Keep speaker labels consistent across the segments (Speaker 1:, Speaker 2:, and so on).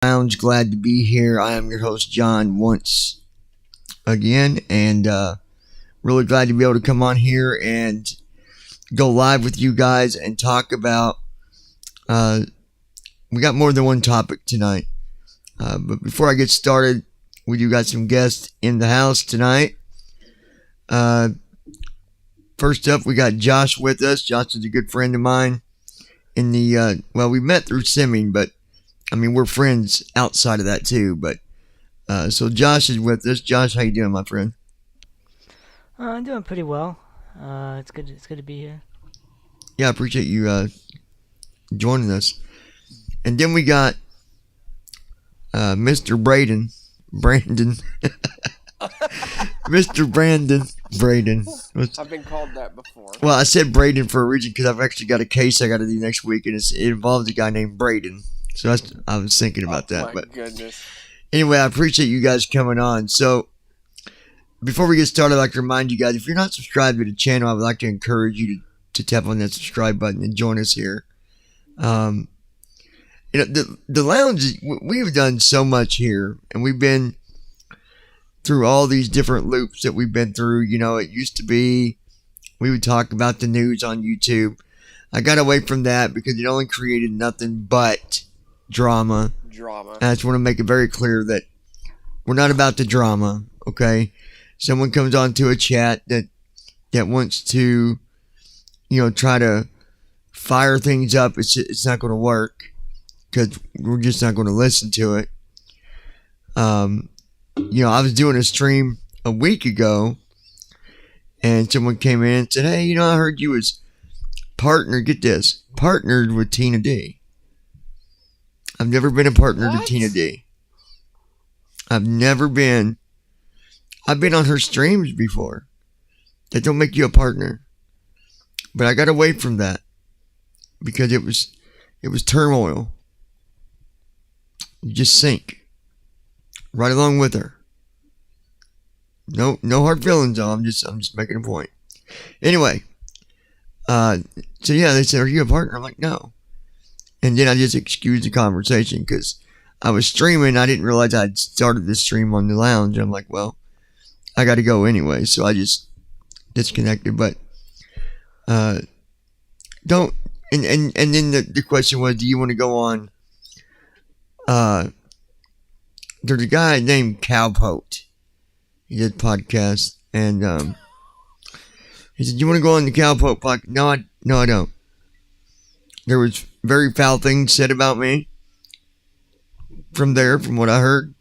Speaker 1: Lounge. Glad to be here. I am your host, John, once again, and really glad to be able to come on here and go live with you guys and talk about. We got more than one topic tonight, but before I get started, we do got some guests in the house tonight. First up, we got Josh with us. Josh is a good friend of mine. We met through simming, but I mean, we're friends outside of that too. But so Josh is with us. Josh, how you doing, my friend?
Speaker 2: I'm doing pretty well. It's good. It's good to be here.
Speaker 1: Yeah, I appreciate you joining us. And then we got Mr. Brandon, Mr. Braden.
Speaker 3: I've been called that before.
Speaker 1: Well, I said Braden for a reason because I've actually got a case I got to do next week, and it involves a guy named Braden. So I was thinking about that.
Speaker 3: My
Speaker 1: but
Speaker 3: goodness.
Speaker 1: Anyway, I appreciate you guys coming on. So before we get started, I'd like to remind you guys, if you're not subscribed to the channel, I would like to encourage you to tap on that subscribe button and join us here. The lounge, we've done so much here, and we've been through all these different loops that we've been through. It used to be we would talk about the news on YouTube. I got away from that because it only created nothing but drama. And I just want to make it very clear that we're not about the drama, okay? Someone comes onto a chat that wants to, try to fire things up. It's not going to work because we're just not going to listen to it. I was doing a stream a week ago, and someone came in and said, "Hey, I heard you was partnered with Tina D." I've never been a partner to Tina D. I've been on her streams before. That don't make you a partner. But I got away from that because it was turmoil. You just sink right along with her. No hard feelings though. I'm just making a point. Anyway, so yeah, they said, "Are you a partner?" I'm like, "No." And then I just excused the conversation because I was streaming. I didn't realize I'd started this stream on the lounge. I'm like, well, I got to go anyway. So I just disconnected. But don't. And then the question was, do you want to go on? There's a guy named Cowpote. He did podcasts. And he said, "You want to go on the Cowpote podcast?" No, I don't. There was very foul things said about me from what I heard.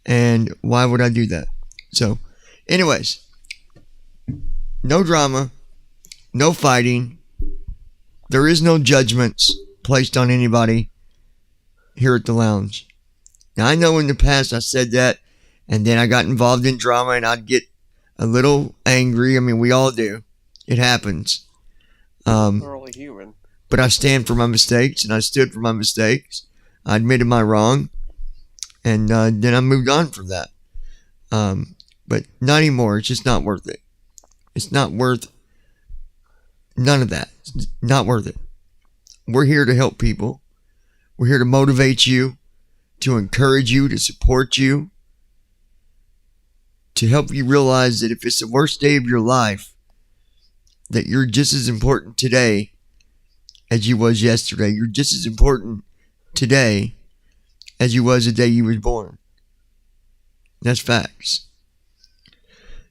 Speaker 1: And why would I do that? So, anyways, no drama, no fighting. There is no judgments placed on anybody here at the lounge. Now, I know in the past I said that, and then I got involved in drama, and I'd get a little angry. I mean, we all do. It happens.
Speaker 3: We're only human.
Speaker 1: But I stand for my mistakes, and I stood for my mistakes. I admitted my wrong, and then I moved on from that. But not anymore. It's just not worth it. It's not worth none of that. It's not worth it. We're here to help people. We're here to motivate you, to encourage you, to support you, to help you realize that if it's the worst day of your life, that you're just as important today as you was yesterday. You're just as important today as you was the day you was born. That's facts.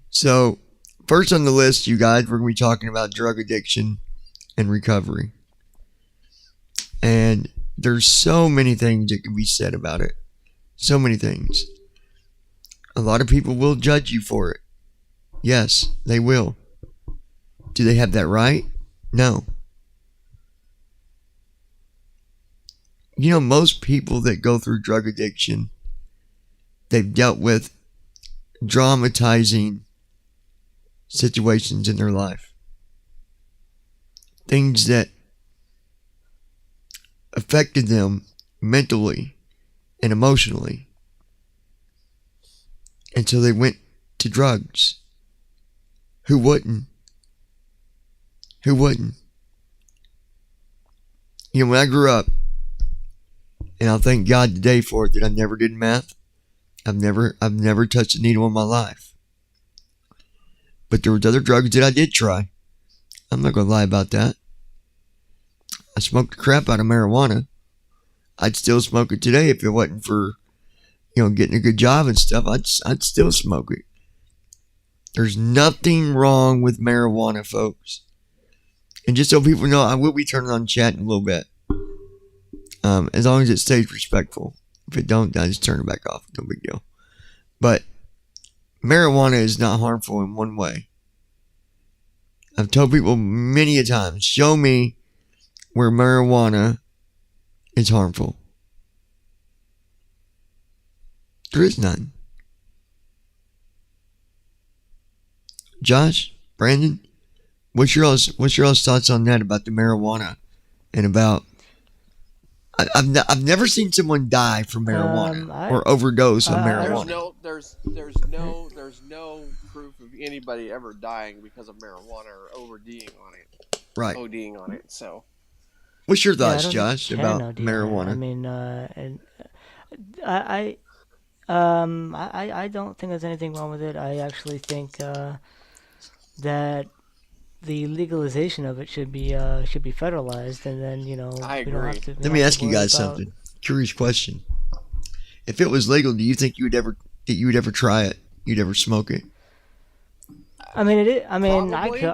Speaker 1: So, first on the list, you guys, we're going to be talking about drug addiction and recovery. And there's so many things that can be said about it. So many things. A lot of people will judge you for it. Yes, they will. Do they have that right? No. Most people that go through drug addiction, they've dealt with dramatizing situations in their life. Things that affected them mentally and emotionally. And so they went to drugs. Who wouldn't? When I grew up, And I'll thank God today for it that I never did meth. I've never touched a needle in my life. But there was other drugs that I did try. I'm not gonna lie about that. I smoked the crap out of marijuana. I'd still smoke it today if it wasn't for, getting a good job and stuff. I'd still smoke it. There's nothing wrong with marijuana, folks. And just so people know, I will be turning on chat in a little bit. As long as it stays respectful. If it don't, I just turn it back off. No big deal. But marijuana is not harmful in one way. I've told people many a time, show me where marijuana is harmful. There is none. Josh, Brandon, what's your all's thoughts on that about the marijuana and about? I've never seen someone die from marijuana or overdose on marijuana.
Speaker 3: There's no proof of anybody ever dying because of marijuana or ODing on it.
Speaker 1: Right.
Speaker 3: ODing on it. So,
Speaker 1: what's your thoughts, Josh, about marijuana?
Speaker 2: I mean, I don't think there's anything wrong with it. I actually think that the legalization of it should be federalized, and then
Speaker 3: I
Speaker 2: we don't
Speaker 3: agree.
Speaker 2: have to.
Speaker 1: Let me ask you guys something. Curious question. If it was legal, do you think you would ever try it? You'd ever smoke it?
Speaker 2: I mean, I
Speaker 3: Probably.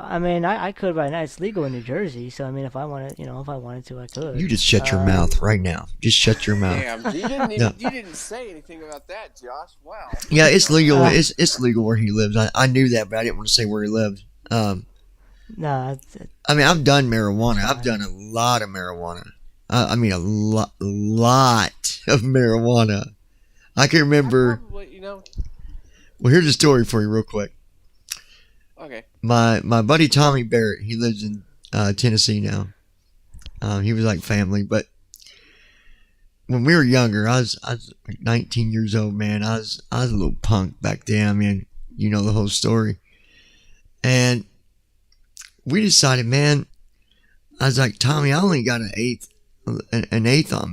Speaker 2: I could right now. It's legal in New Jersey, so I mean, if I wanted to, I could.
Speaker 1: You just shut your mouth right now. Just shut your mouth.
Speaker 3: Damn, you didn't say anything about that, Josh. Wow.
Speaker 1: Yeah, it's legal. It's legal where he lives. I knew that, but I didn't want to say where he lived.
Speaker 2: No,
Speaker 1: I mean, I've done marijuana. I've done a lot of marijuana. I mean, a lot of marijuana. I can remember.
Speaker 3: Probably,
Speaker 1: Well, here's a story for you, real quick.
Speaker 3: Okay.
Speaker 1: My buddy Tommy Barrett. He lives in Tennessee now. He was like family, but when we were younger, I was like 19 years old, man. I was a little punk back then. I mean, you know the whole story. And we decided, man, I was like, Tommy, I only got an eighth on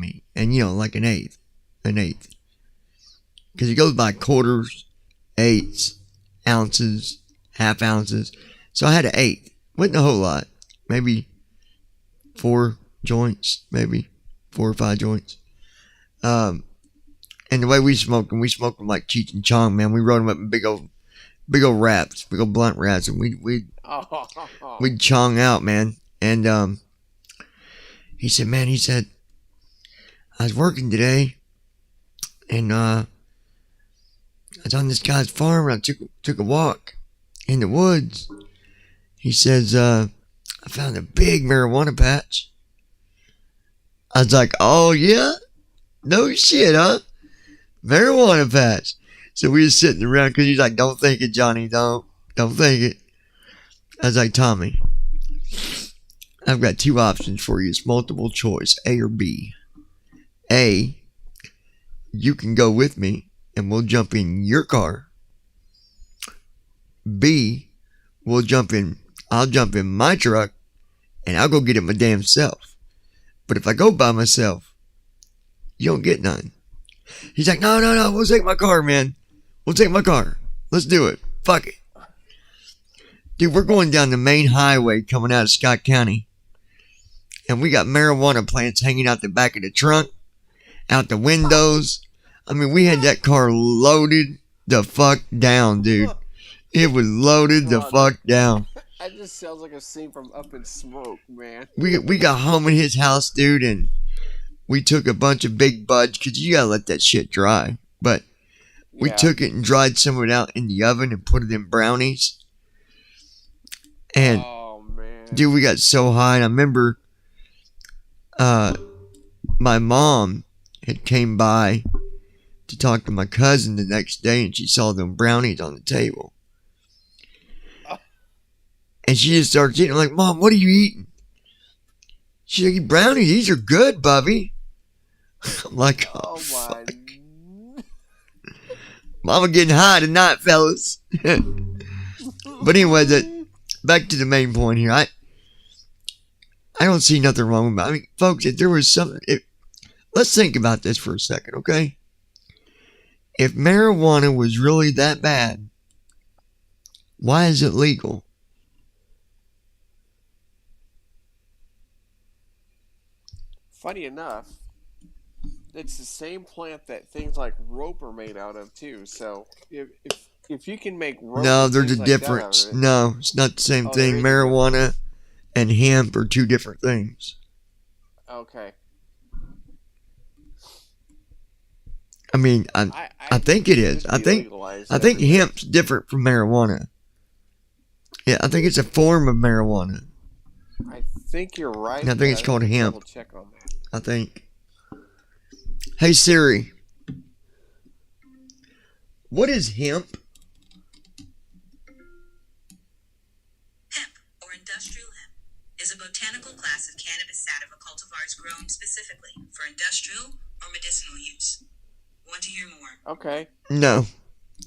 Speaker 1: me. And, like an eighth. Because it goes by quarters, eighths, ounces, half ounces. So I had an eighth. Wasn't a whole lot. Maybe 4 joints, maybe 4 or 5 joints. And the way we smoked them like Cheech and Chong, man. We rolled them up in big old wraps, big old blunt wraps, and we'd chong out, man. And he said, I was working today, and I was on this guy's farm, and I took a walk in the woods. He says, I found a big marijuana patch. I was like, oh yeah? No shit, huh? Marijuana patch. So we was sitting around, because he's like, don't think it, Johnny, don't think it. I was like, Tommy, I've got 2 options for you. It's multiple choice, A or B. A, you can go with me and we'll jump in your car. B, I'll jump in my truck and I'll go get it my damn self. But if I go by myself, you don't get none. He's like, no, we'll take my car, man. We'll take my car. Let's do it. Fuck it. Dude, we're going down the main highway coming out of Scott County. And we got marijuana plants hanging out the back of the trunk, out the windows. I mean, we had that car loaded the fuck down, dude. It was loaded the fuck down.
Speaker 3: That just sounds like a scene from Up in Smoke, man.
Speaker 1: We got home in his house, dude, and we took a bunch of big buds, because you gotta let that shit dry. But we took it and dried some of it out in the oven and put it in brownies. And,
Speaker 3: oh, man.
Speaker 1: Dude, we got so high. And I remember my mom had came by to talk to my cousin the next day, and she saw them brownies on the table. And she just started eating. I'm like, Mom, what are you eating? She's like, brownies, these are good, Bubby. I'm like, oh fuck. Mama getting high tonight, fellas. But anyway, back to the main point here. I don't see nothing wrong with it. I mean, folks, if there was something, let's think about this for a second, okay? If marijuana was really that bad, why is it legal?
Speaker 3: Funny enough, it's the same plant that things like rope are made out of too. So if you can make rope
Speaker 1: No,
Speaker 3: and
Speaker 1: there's a
Speaker 3: things like that out of
Speaker 1: difference.
Speaker 3: it,
Speaker 1: No, it's not the same
Speaker 3: oh, there
Speaker 1: thing.
Speaker 3: is a
Speaker 1: Marijuana
Speaker 3: difference.
Speaker 1: and hemp are two different things.
Speaker 3: Okay,
Speaker 1: I mean, I
Speaker 3: I
Speaker 1: think
Speaker 3: think
Speaker 1: it
Speaker 3: it
Speaker 1: is.
Speaker 3: should be legalized
Speaker 1: I think
Speaker 3: everywhere.
Speaker 1: hemp's different from marijuana. Yeah, I think it's a form of marijuana.
Speaker 3: I think you're right,
Speaker 1: I think
Speaker 3: but
Speaker 1: it's
Speaker 3: I'd have
Speaker 1: called
Speaker 3: to
Speaker 1: hemp.
Speaker 3: double check on that.
Speaker 1: I think. Hey Siri, what is hemp?
Speaker 4: Hemp, or industrial hemp, is a botanical class of cannabis sativa cultivars grown specifically for industrial or medicinal use. Want to hear more?
Speaker 3: Okay,
Speaker 1: No.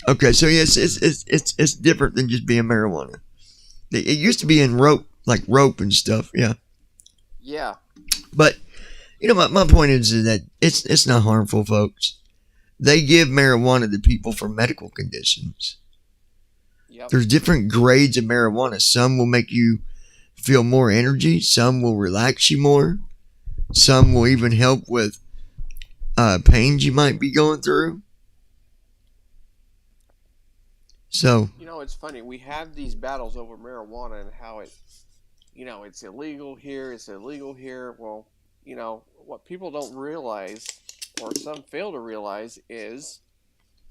Speaker 1: Okay, so yes, it's different than just being marijuana. It used to be in rope, like rope and stuff. Yeah,
Speaker 3: yeah,
Speaker 1: but you know, my point is that it's not harmful, folks. They give marijuana to people for medical conditions.
Speaker 3: yep.
Speaker 1: There's different grades of marijuana. Some will make you feel more energy. Some will relax you more. Some will even help with pains you might be going through. So,
Speaker 3: You know, it's funny. We have these battles over marijuana and how it, it's illegal here, it's illegal here. Well, what people don't realize, or some fail to realize, is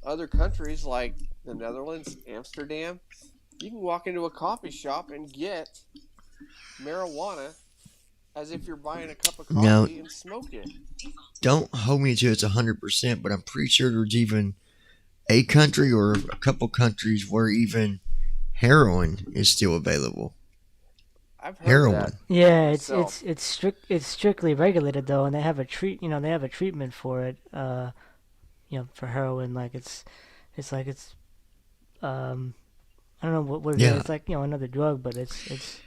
Speaker 3: other countries like the Netherlands, Amsterdam, you can walk into a coffee shop and get marijuana as if you're buying a cup of
Speaker 1: now,
Speaker 3: coffee and smoke it.
Speaker 1: don't hold me to it's 100%, but I'm pretty sure there's even a country or a couple countries where even heroin is still available.
Speaker 3: I've heard
Speaker 1: Heroin.
Speaker 3: that
Speaker 2: Yeah,
Speaker 3: myself.
Speaker 2: it's strictly regulated though, and they have a they have a treatment for it. For heroin, like it's um I don't know what it is.
Speaker 1: Yeah.
Speaker 2: It's like another drug, but it's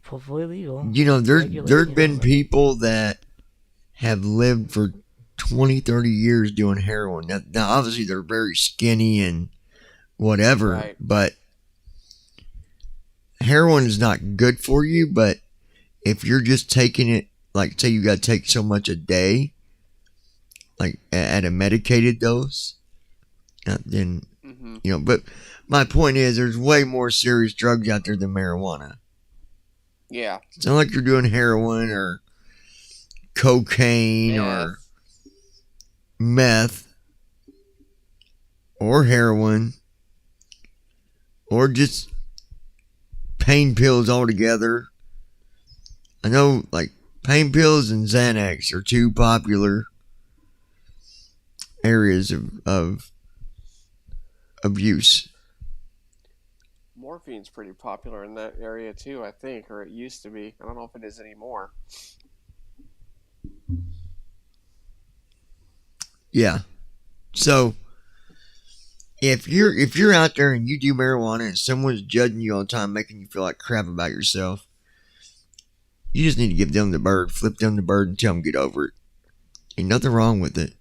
Speaker 2: fully legal.
Speaker 1: You know,
Speaker 2: Regulate,
Speaker 1: there's been
Speaker 2: like,
Speaker 1: people that have lived for 20, 30 years doing heroin. Now obviously, they're very skinny and whatever,
Speaker 3: Right.
Speaker 1: but heroin is not good for you. But if you're just taking it, like, say you got to take so much a day, like at a medicated dose, then,
Speaker 3: Hmm.
Speaker 1: but my point is there's way more serious drugs out there than marijuana.
Speaker 3: Yeah.
Speaker 1: It's not like you're doing heroin or cocaine or meth or heroin or just pain pills altogether. I know, like, pain pills and Xanax are two popular areas of abuse.
Speaker 3: Morphine's pretty popular in that area too, I think, or it used to be. I don't know if it is anymore.
Speaker 1: Yeah. So if you're out there and you do marijuana and someone's judging you all the time, making you feel like crap about yourself, you just need to give them the bird, flip them the bird, and tell them get over it. Ain't nothing wrong with it.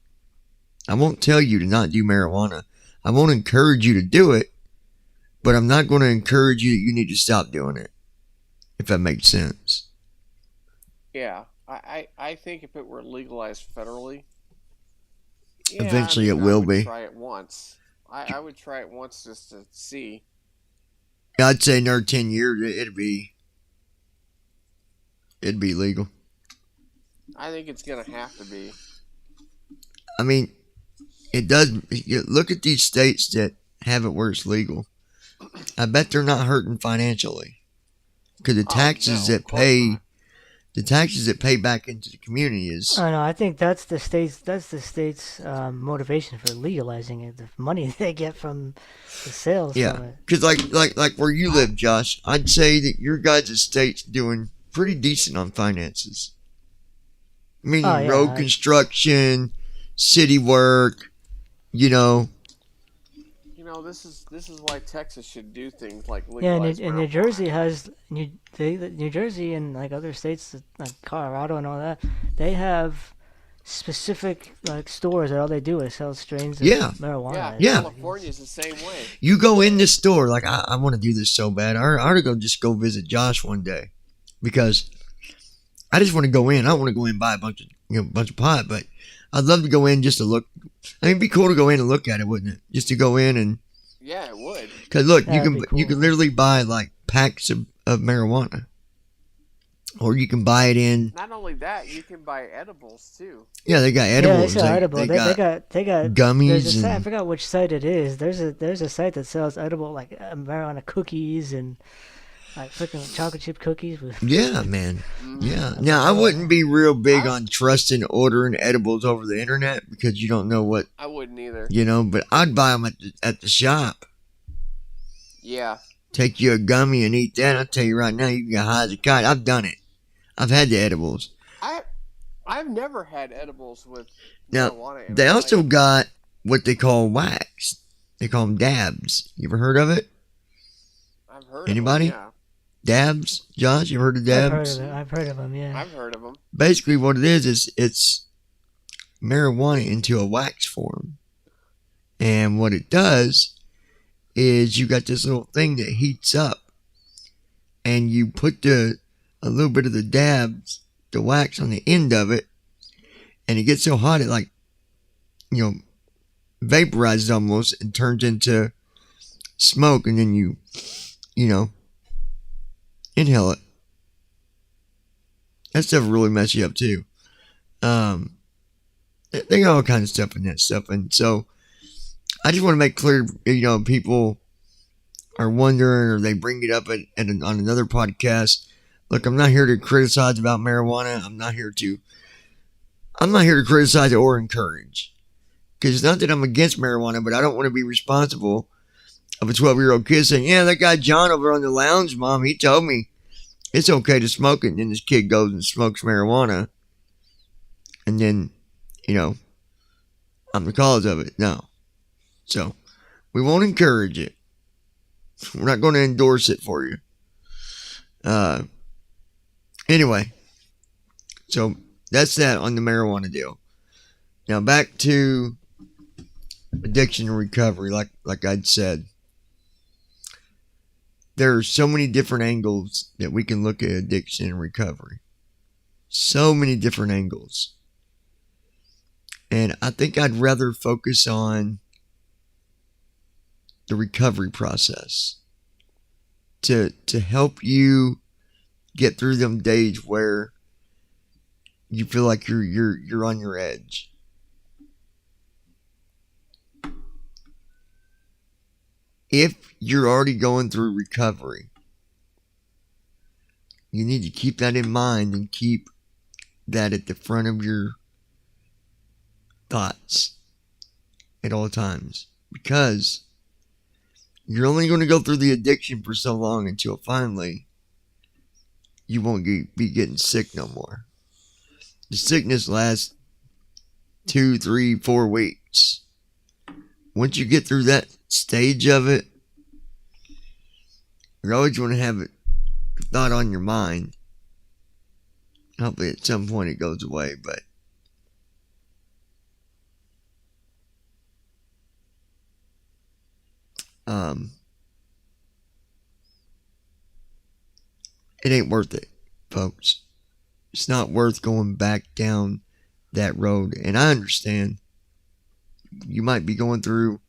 Speaker 1: I won't tell you to not do marijuana. I won't encourage you to do it, but I'm not going to encourage you that you need to stop doing it, if that makes sense.
Speaker 3: Yeah, I think if it were legalized federally, yeah,
Speaker 1: Eventually it
Speaker 3: I
Speaker 1: will
Speaker 3: would
Speaker 1: be.
Speaker 3: try it once. I would try it once just to see.
Speaker 1: I'd say another 10 years, it'd be legal.
Speaker 3: I think it's gonna have to be.
Speaker 1: I mean, it does. Look at these states that have it where it's legal. I bet they're not hurting financially because the taxes
Speaker 3: No, of course not.
Speaker 1: the taxes that pay back into the community is.
Speaker 2: I don't know. I think that's the state's motivation for legalizing it. The money they get from the sales from
Speaker 1: Yeah,
Speaker 2: it.
Speaker 1: because like where you live, Josh, I'd say that your guys' state's doing pretty decent on finances. Meaning
Speaker 2: Oh, yeah,
Speaker 1: road construction, city work, you know.
Speaker 3: This is why Texas should do things like
Speaker 2: Yeah,
Speaker 3: legalize
Speaker 2: and New
Speaker 3: marijuana.
Speaker 2: Jersey has New Jersey and like other states like Colorado and all that. They have specific like stores that all they do is sell strains of
Speaker 1: Yeah.
Speaker 2: marijuana.
Speaker 1: Yeah.
Speaker 3: California's the same way.
Speaker 1: You go in this store, like, I want to do this so bad. I ought to go visit Josh one day, because I just want to go in. I don't want to go in and buy a bunch of pot, but I'd love to go in just to look. I mean, it'd be cool to go in and look at it, wouldn't it? Just to go in and,
Speaker 3: Yeah, it would.
Speaker 1: because look,
Speaker 2: That'd
Speaker 1: you
Speaker 2: be cool.
Speaker 1: can literally buy like packs of marijuana, or you can buy it in.
Speaker 3: Not only that, you can buy edibles too.
Speaker 1: Yeah, they got
Speaker 2: Yeah, they
Speaker 1: edibles.
Speaker 2: sell edible.
Speaker 1: They
Speaker 2: They
Speaker 1: got
Speaker 2: got
Speaker 1: gummies
Speaker 2: There's a site, I
Speaker 1: and
Speaker 2: forgot which site it is. There's a site that sells edible like marijuana cookies and like freaking chocolate chip cookies with.
Speaker 1: yeah, man. Yeah. Now, I wouldn't be real big on trusting ordering edibles over the internet, because you don't know what,
Speaker 3: I wouldn't either.
Speaker 1: but I'd buy them at the shop.
Speaker 3: Yeah.
Speaker 1: Take you a gummy and eat that. I'll tell you right now, you can get high as a kite. I've done it. I've had the edibles.
Speaker 3: I've never had edibles with
Speaker 1: Now,
Speaker 3: marijuana.
Speaker 1: they also got what they call wax. They call them dabs. You ever heard of it?
Speaker 3: I've heard
Speaker 1: Anybody?
Speaker 3: Of them,
Speaker 1: Dabs? Josh, you ever heard of dabs?
Speaker 2: I've heard of them.
Speaker 3: yeah.
Speaker 2: Yeah.
Speaker 3: I've heard of them.
Speaker 1: Basically, what it is it's marijuana into a wax form. And what it does is you got this little thing that heats up, and you put a little bit of the dabs, the wax on the end of it, and it gets so hot it vaporizes almost and turns into smoke, and then you inhale it. That stuff will really mess you up too. They got all kinds of stuff in that stuff, and so I just want to make clear, people are wondering, or they bring it up on another podcast. Look, I'm not here to criticize about marijuana. I'm not here to criticize or encourage, because it's not that I'm against marijuana, but I don't want to be responsible of a 12-year-old kid saying, yeah, that guy John over on the lounge, Mom, he told me it's okay to smoke it. And then this kid goes and smokes marijuana. And then, I'm the cause of it. No. So, we won't encourage it. We're not going to endorse it for you. Anyway. So, that's that on the marijuana deal. Now, back to addiction and recovery, like I'd said. There are so many different angles that we can look at addiction and recovery. So many different angles. And I think I'd rather focus on the recovery process to help you get through them days where you feel like you're on your edge. If you're already going through recovery, you need to keep that in mind and keep that at the front of your thoughts at all times, because you're only going to go through the addiction for so long until finally you won't be getting sick no more. The sickness lasts 2, 3, 4 weeks. Once you get through that stage of it, you're always going to have a thought on your mind. Hopefully at some point it goes away, but it ain't worth it, folks. It's not worth going back down that road. And I understand you might be going through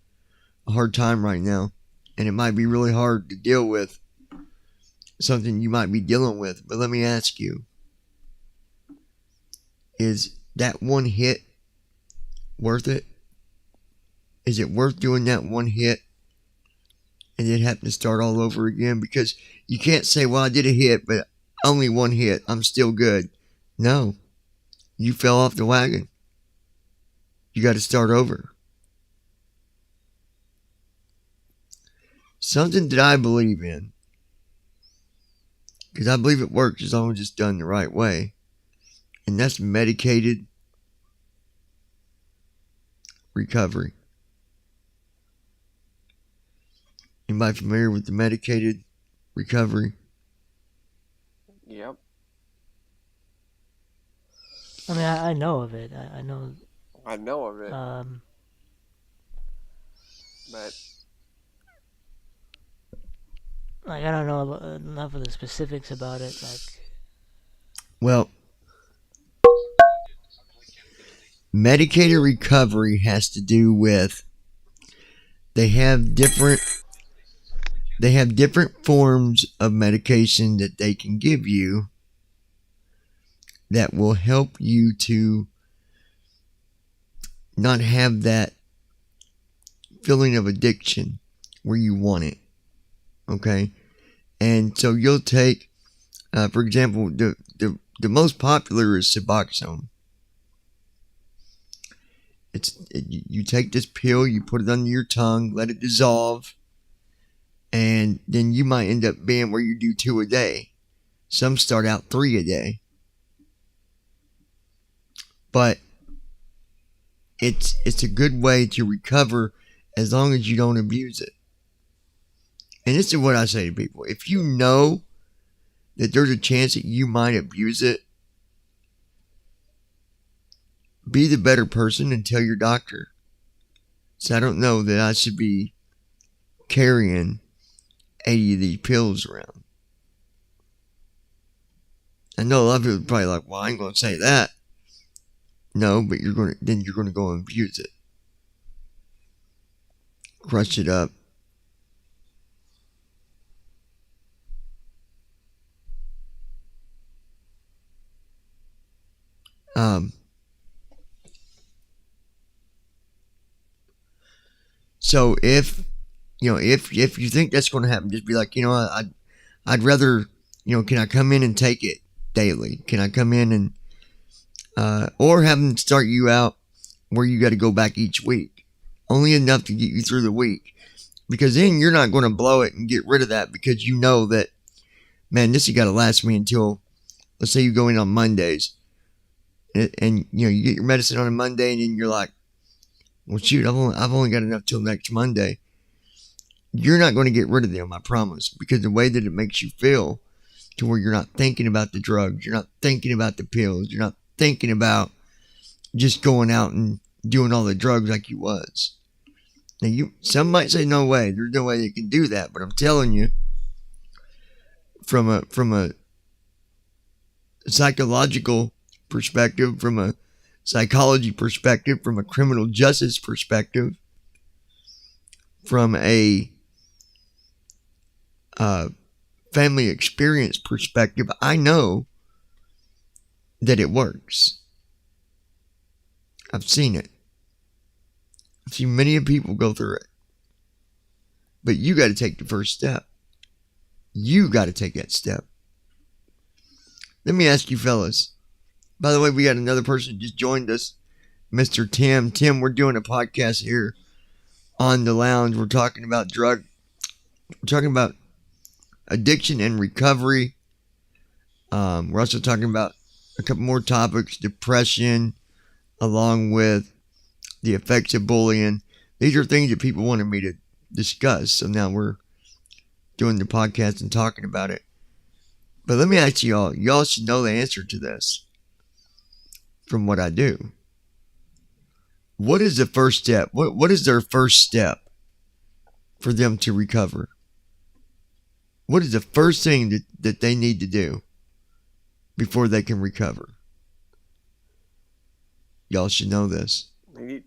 Speaker 1: a hard time right now, and it might be really hard to deal with something you might be dealing with. But let me ask you, is that one hit worth it? Is it worth doing that one hit and then having to start all over again? Because you can't say, well, I did a hit, but only one hit, I'm still good. No, you fell off the wagon. You got to start over. Something that I believe in, because I believe it works as long as it's done the right way, and that's medicated recovery. Anybody familiar with the medicated recovery?
Speaker 3: Yep.
Speaker 2: I mean, I know of it. I know.
Speaker 3: I know of it,
Speaker 2: Um,
Speaker 3: but
Speaker 2: like I don't know enough of the specifics about it. Like,
Speaker 1: Well, medicated recovery has to do with they have different forms of medication that they can give you that will help you to not have that feeling of addiction where you want it. Okay? And so you'll take, for example, the most popular is Suboxone. You take this pill, you put it under your tongue, let it dissolve, and then you might end up being where you do 2 a day. Some start out 3 a day. But it's a good way to recover as long as you don't abuse it. And this is what I say to people. If you know that there's a chance that you might abuse it, be the better person and tell your doctor. So I don't know that I should be carrying 80 of these pills around. I know a lot of people are probably like, well, I ain't going to say that. No, but you're going to go and abuse it. Crush it up. So if you think that's going to happen, just be like, I'd rather, can I come in and take it daily? Can I come in and, or have them start you out where you got to go back each week, only enough to get you through the week, because then you're not going to blow it and get rid of that because you know that, man, this has got to last me until, let's say you go in on Mondays, and you get your medicine on a Monday, and then you're like, well, shoot, I've only got enough till next Monday. You're not going to get rid of them, I promise, because the way that it makes you feel, to where you're not thinking about the drugs, you're not thinking about the pills, you're not thinking about just going out and doing all the drugs like you was. Now, some might say, no way, there's no way they can do that, but I'm telling you, from a psychological perspective, from a psychology perspective, from a criminal justice perspective, from a family experience perspective, I know that it works. I've seen it. I've seen many people go through it. But you got to take the first step. You got to take that step. Let me ask you fellas. By the way, we got another person just joined us, Mr. Tim. Tim, we're doing a podcast here on the lounge. We're talking about we're talking about addiction and recovery. We're also talking about a couple more topics, depression, along with the effects of bullying. These are things that people wanted me to discuss. So now we're doing the podcast and talking about it. But let me ask y'all should know the answer to this from what I do. What is the first step? What is their first step for them to recover? What is the first thing that they need to do before they can recover? Y'all should know this.
Speaker 3: They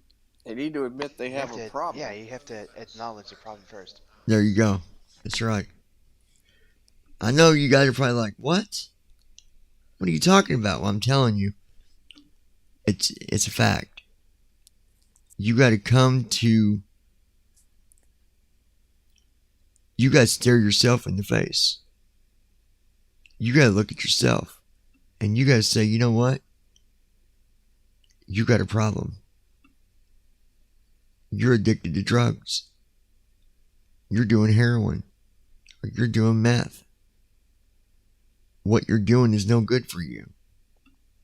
Speaker 3: need to admit they have a problem.
Speaker 5: Yeah, you have to acknowledge the problem first.
Speaker 1: There you go. That's right. I know you guys are probably like, what? What are you talking about? Well, I'm telling you. It's a fact. You got to stare yourself in the face. You got to look at yourself. And you got to say, you know what? You got a problem. You're addicted to drugs. You're doing heroin. Or you're doing meth. What you're doing is no good for you.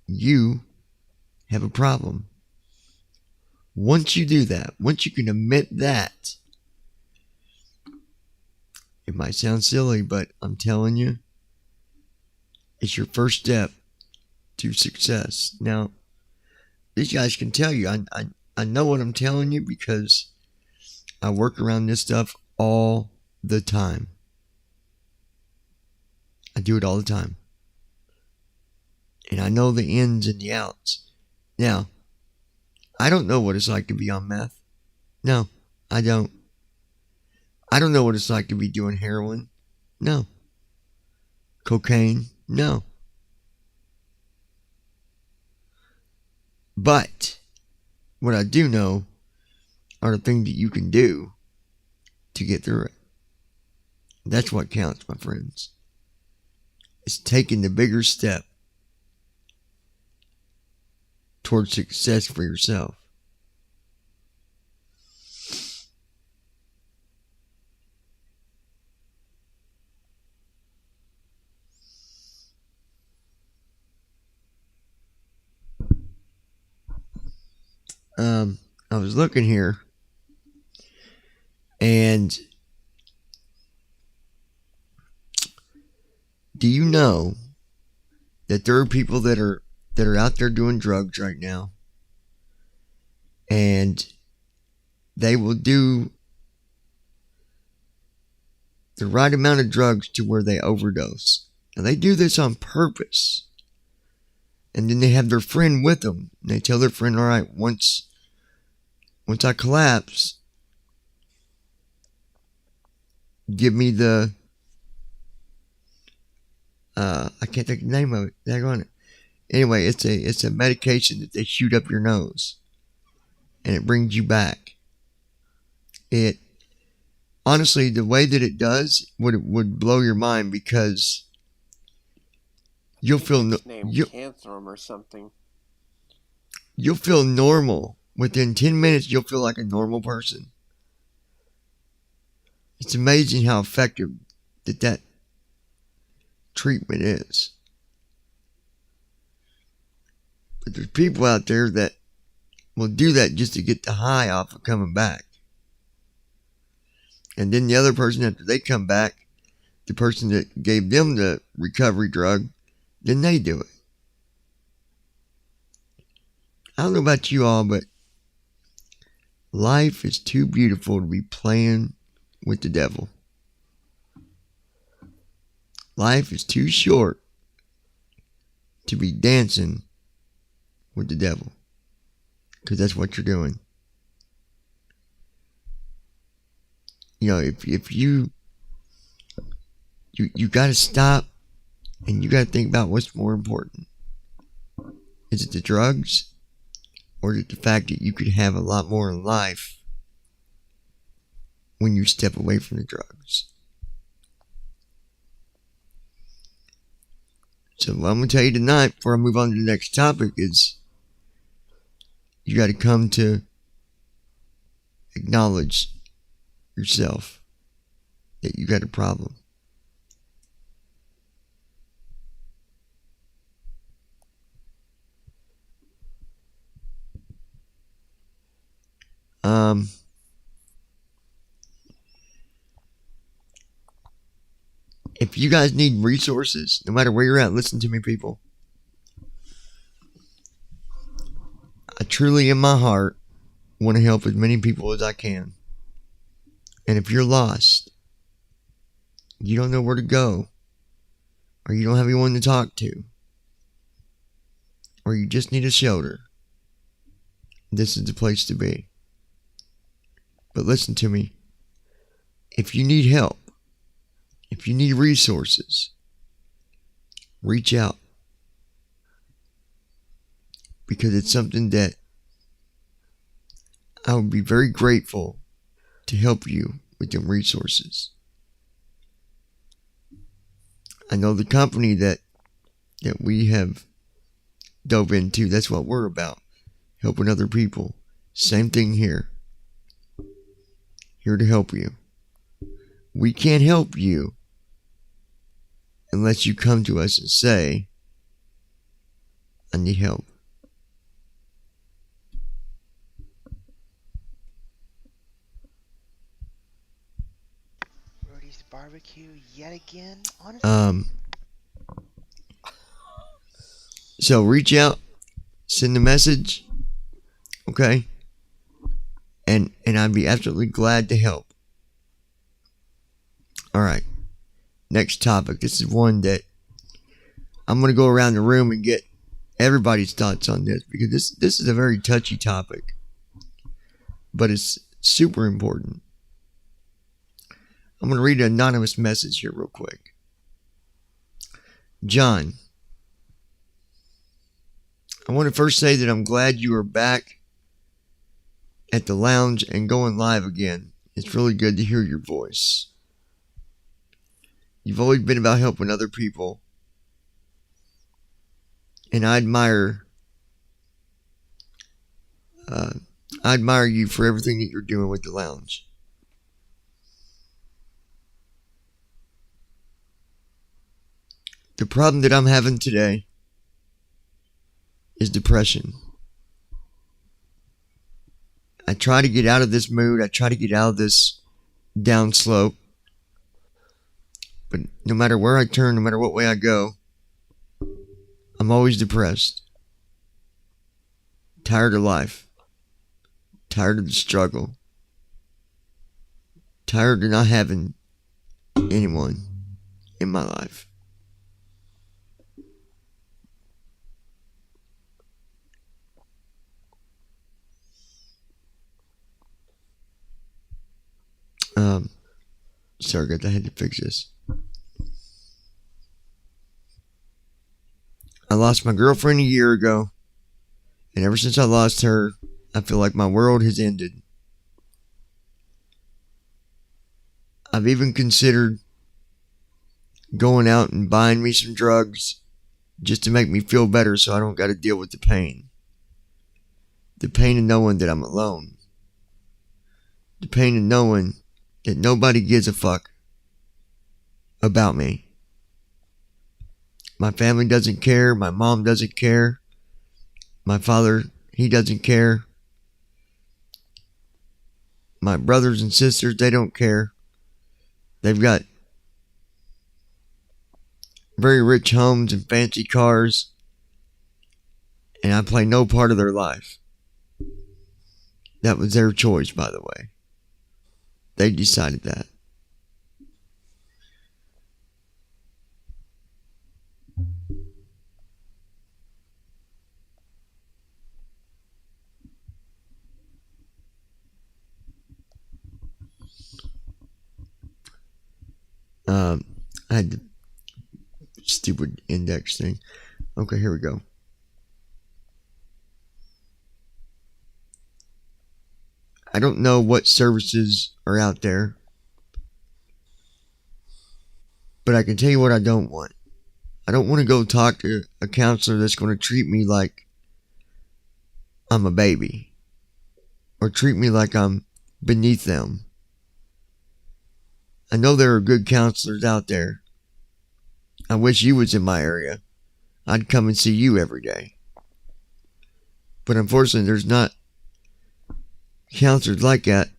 Speaker 1: You have a problem. Once you do that, once you can admit that, it might sound silly, but I'm telling you, it's your first step to success. Now, these guys can tell you. I know what I'm telling you because I work around this stuff all the time. I do it all the time. And I know the ins and the outs. Now, I don't know what it's like to be on meth. No, I don't. I don't know what it's like to be doing heroin. No. Cocaine. No. But what I do know are the things that you can do to get through it. That's what counts, my friends. It's taking the bigger step towards success for yourself. I was looking here, and do you know that there are people that are out there doing drugs right now, and they will do the right amount of drugs to where they overdose. And they do this on purpose. And then they have their friend with them. And they tell their friend, all right, once I collapse, give me the, I can't think of the name of it. Daggone it. Anyway, it's a medication that they shoot up your nose. And it brings you back. It, honestly, the way that it does would blow your mind because you'll feel
Speaker 3: Cantharum or something.
Speaker 1: You'll feel normal within 10 minutes. You'll feel like a normal person. It's amazing how effective that treatment is. But there's people out there that will do that just to get the high off of coming back. And then the other person, after they come back, the person that gave them the recovery drug, then they do it. I don't know about you all, but life is too beautiful to be playing with the devil. Life is too short to be dancing with the devil. Because that's what you're doing. You know, if you got to stop and you got to think about what's more important. Is it the drugs? Or is it the fact that you could have a lot more in life when you step away from the drugs? So what I'm going to tell you tonight before I move on to the next topic is you got to come to acknowledge yourself that you got a problem. If you guys need resources, no matter where you're at, listen to me, people. I truly, in my heart, want to help as many people as I can. And if you're lost, you don't know where to go, or you don't have anyone to talk to, or you just need a shoulder, this is the place to be. But listen to me. If you need help, if you need resources, reach out. Because it's something that I would be very grateful to help you with them resources. I know the company that we have dove into, that's what we're about. Helping other people. Same thing here. Here to help you. We can't help you unless you come to us and say, I need help.
Speaker 5: Rudy's barbecue yet again? Honestly.
Speaker 1: So reach out, send a message, Okay? And I'd be absolutely glad to help. Alright. Next topic. This is one that I'm going to go around the room and get everybody's thoughts on this, because this is a very touchy topic. But it's super important. I'm going to read an anonymous message here real quick. John, I want to first say that I'm glad you are back at the lounge and going live again. It's really good to hear your voice. You've always been about helping other people, and I admire you for everything that you're doing with the lounge. The problem that I'm having today is depression. I try to get out of this mood. I try to get out of this down slope. But no matter where I turn, no matter what way I go, I'm always depressed. Tired of life. Tired of the struggle. Tired of not having anyone in my life. Sorry guys, I had to fix this. I lost my girlfriend a year ago, and ever since I lost her, I feel like my world has ended. I've even considered going out and buying me some drugs just to make me feel better so I don't got to deal with the pain. The pain of knowing that I'm alone. The pain of knowing that nobody gives a fuck about me. My family doesn't care. My mom doesn't care. My father, he doesn't care. My brothers and sisters, they don't care. They've got very rich homes and fancy cars, and I play no part of their life. That was their choice, by the way. They decided that. I had the stupid index thing. Okay, here we go. I don't know what services are out there, but I can tell you what I don't want. I don't want to go talk to a counselor that's going to treat me like I'm a baby, or treat me like I'm beneath them. I know there are good counselors out there. I wish you was in my area. I'd come and see you every day. But unfortunately, there's not counselors like that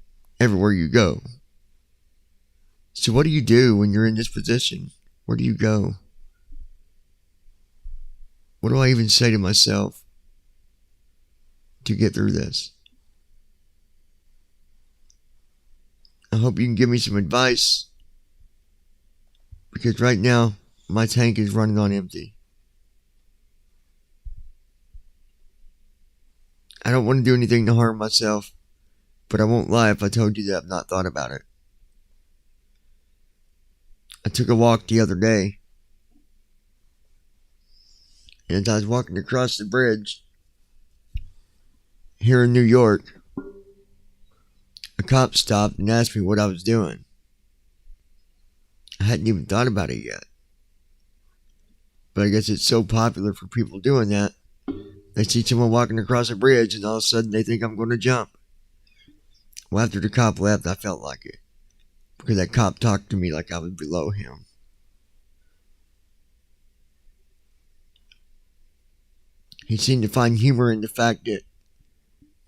Speaker 1: everywhere you go. So what do you do when you're in this position? Where do you go? What do I even say to myself to get through this? I hope you can give me some advice, because right now my tank is running on empty. I don't want to do anything to harm myself, but I won't lie if I told you that I've not thought about it. I took a walk the other day, and as I was walking across the bridge here in New York, a cop stopped and asked me what I was doing. I hadn't even thought about it yet. But I guess it's so popular for people doing that. They see someone walking across a bridge and all of a sudden they think I'm going to jump. Well, after the cop left, I felt like it, because that cop talked to me like I was below him. He seemed to find humor in the fact that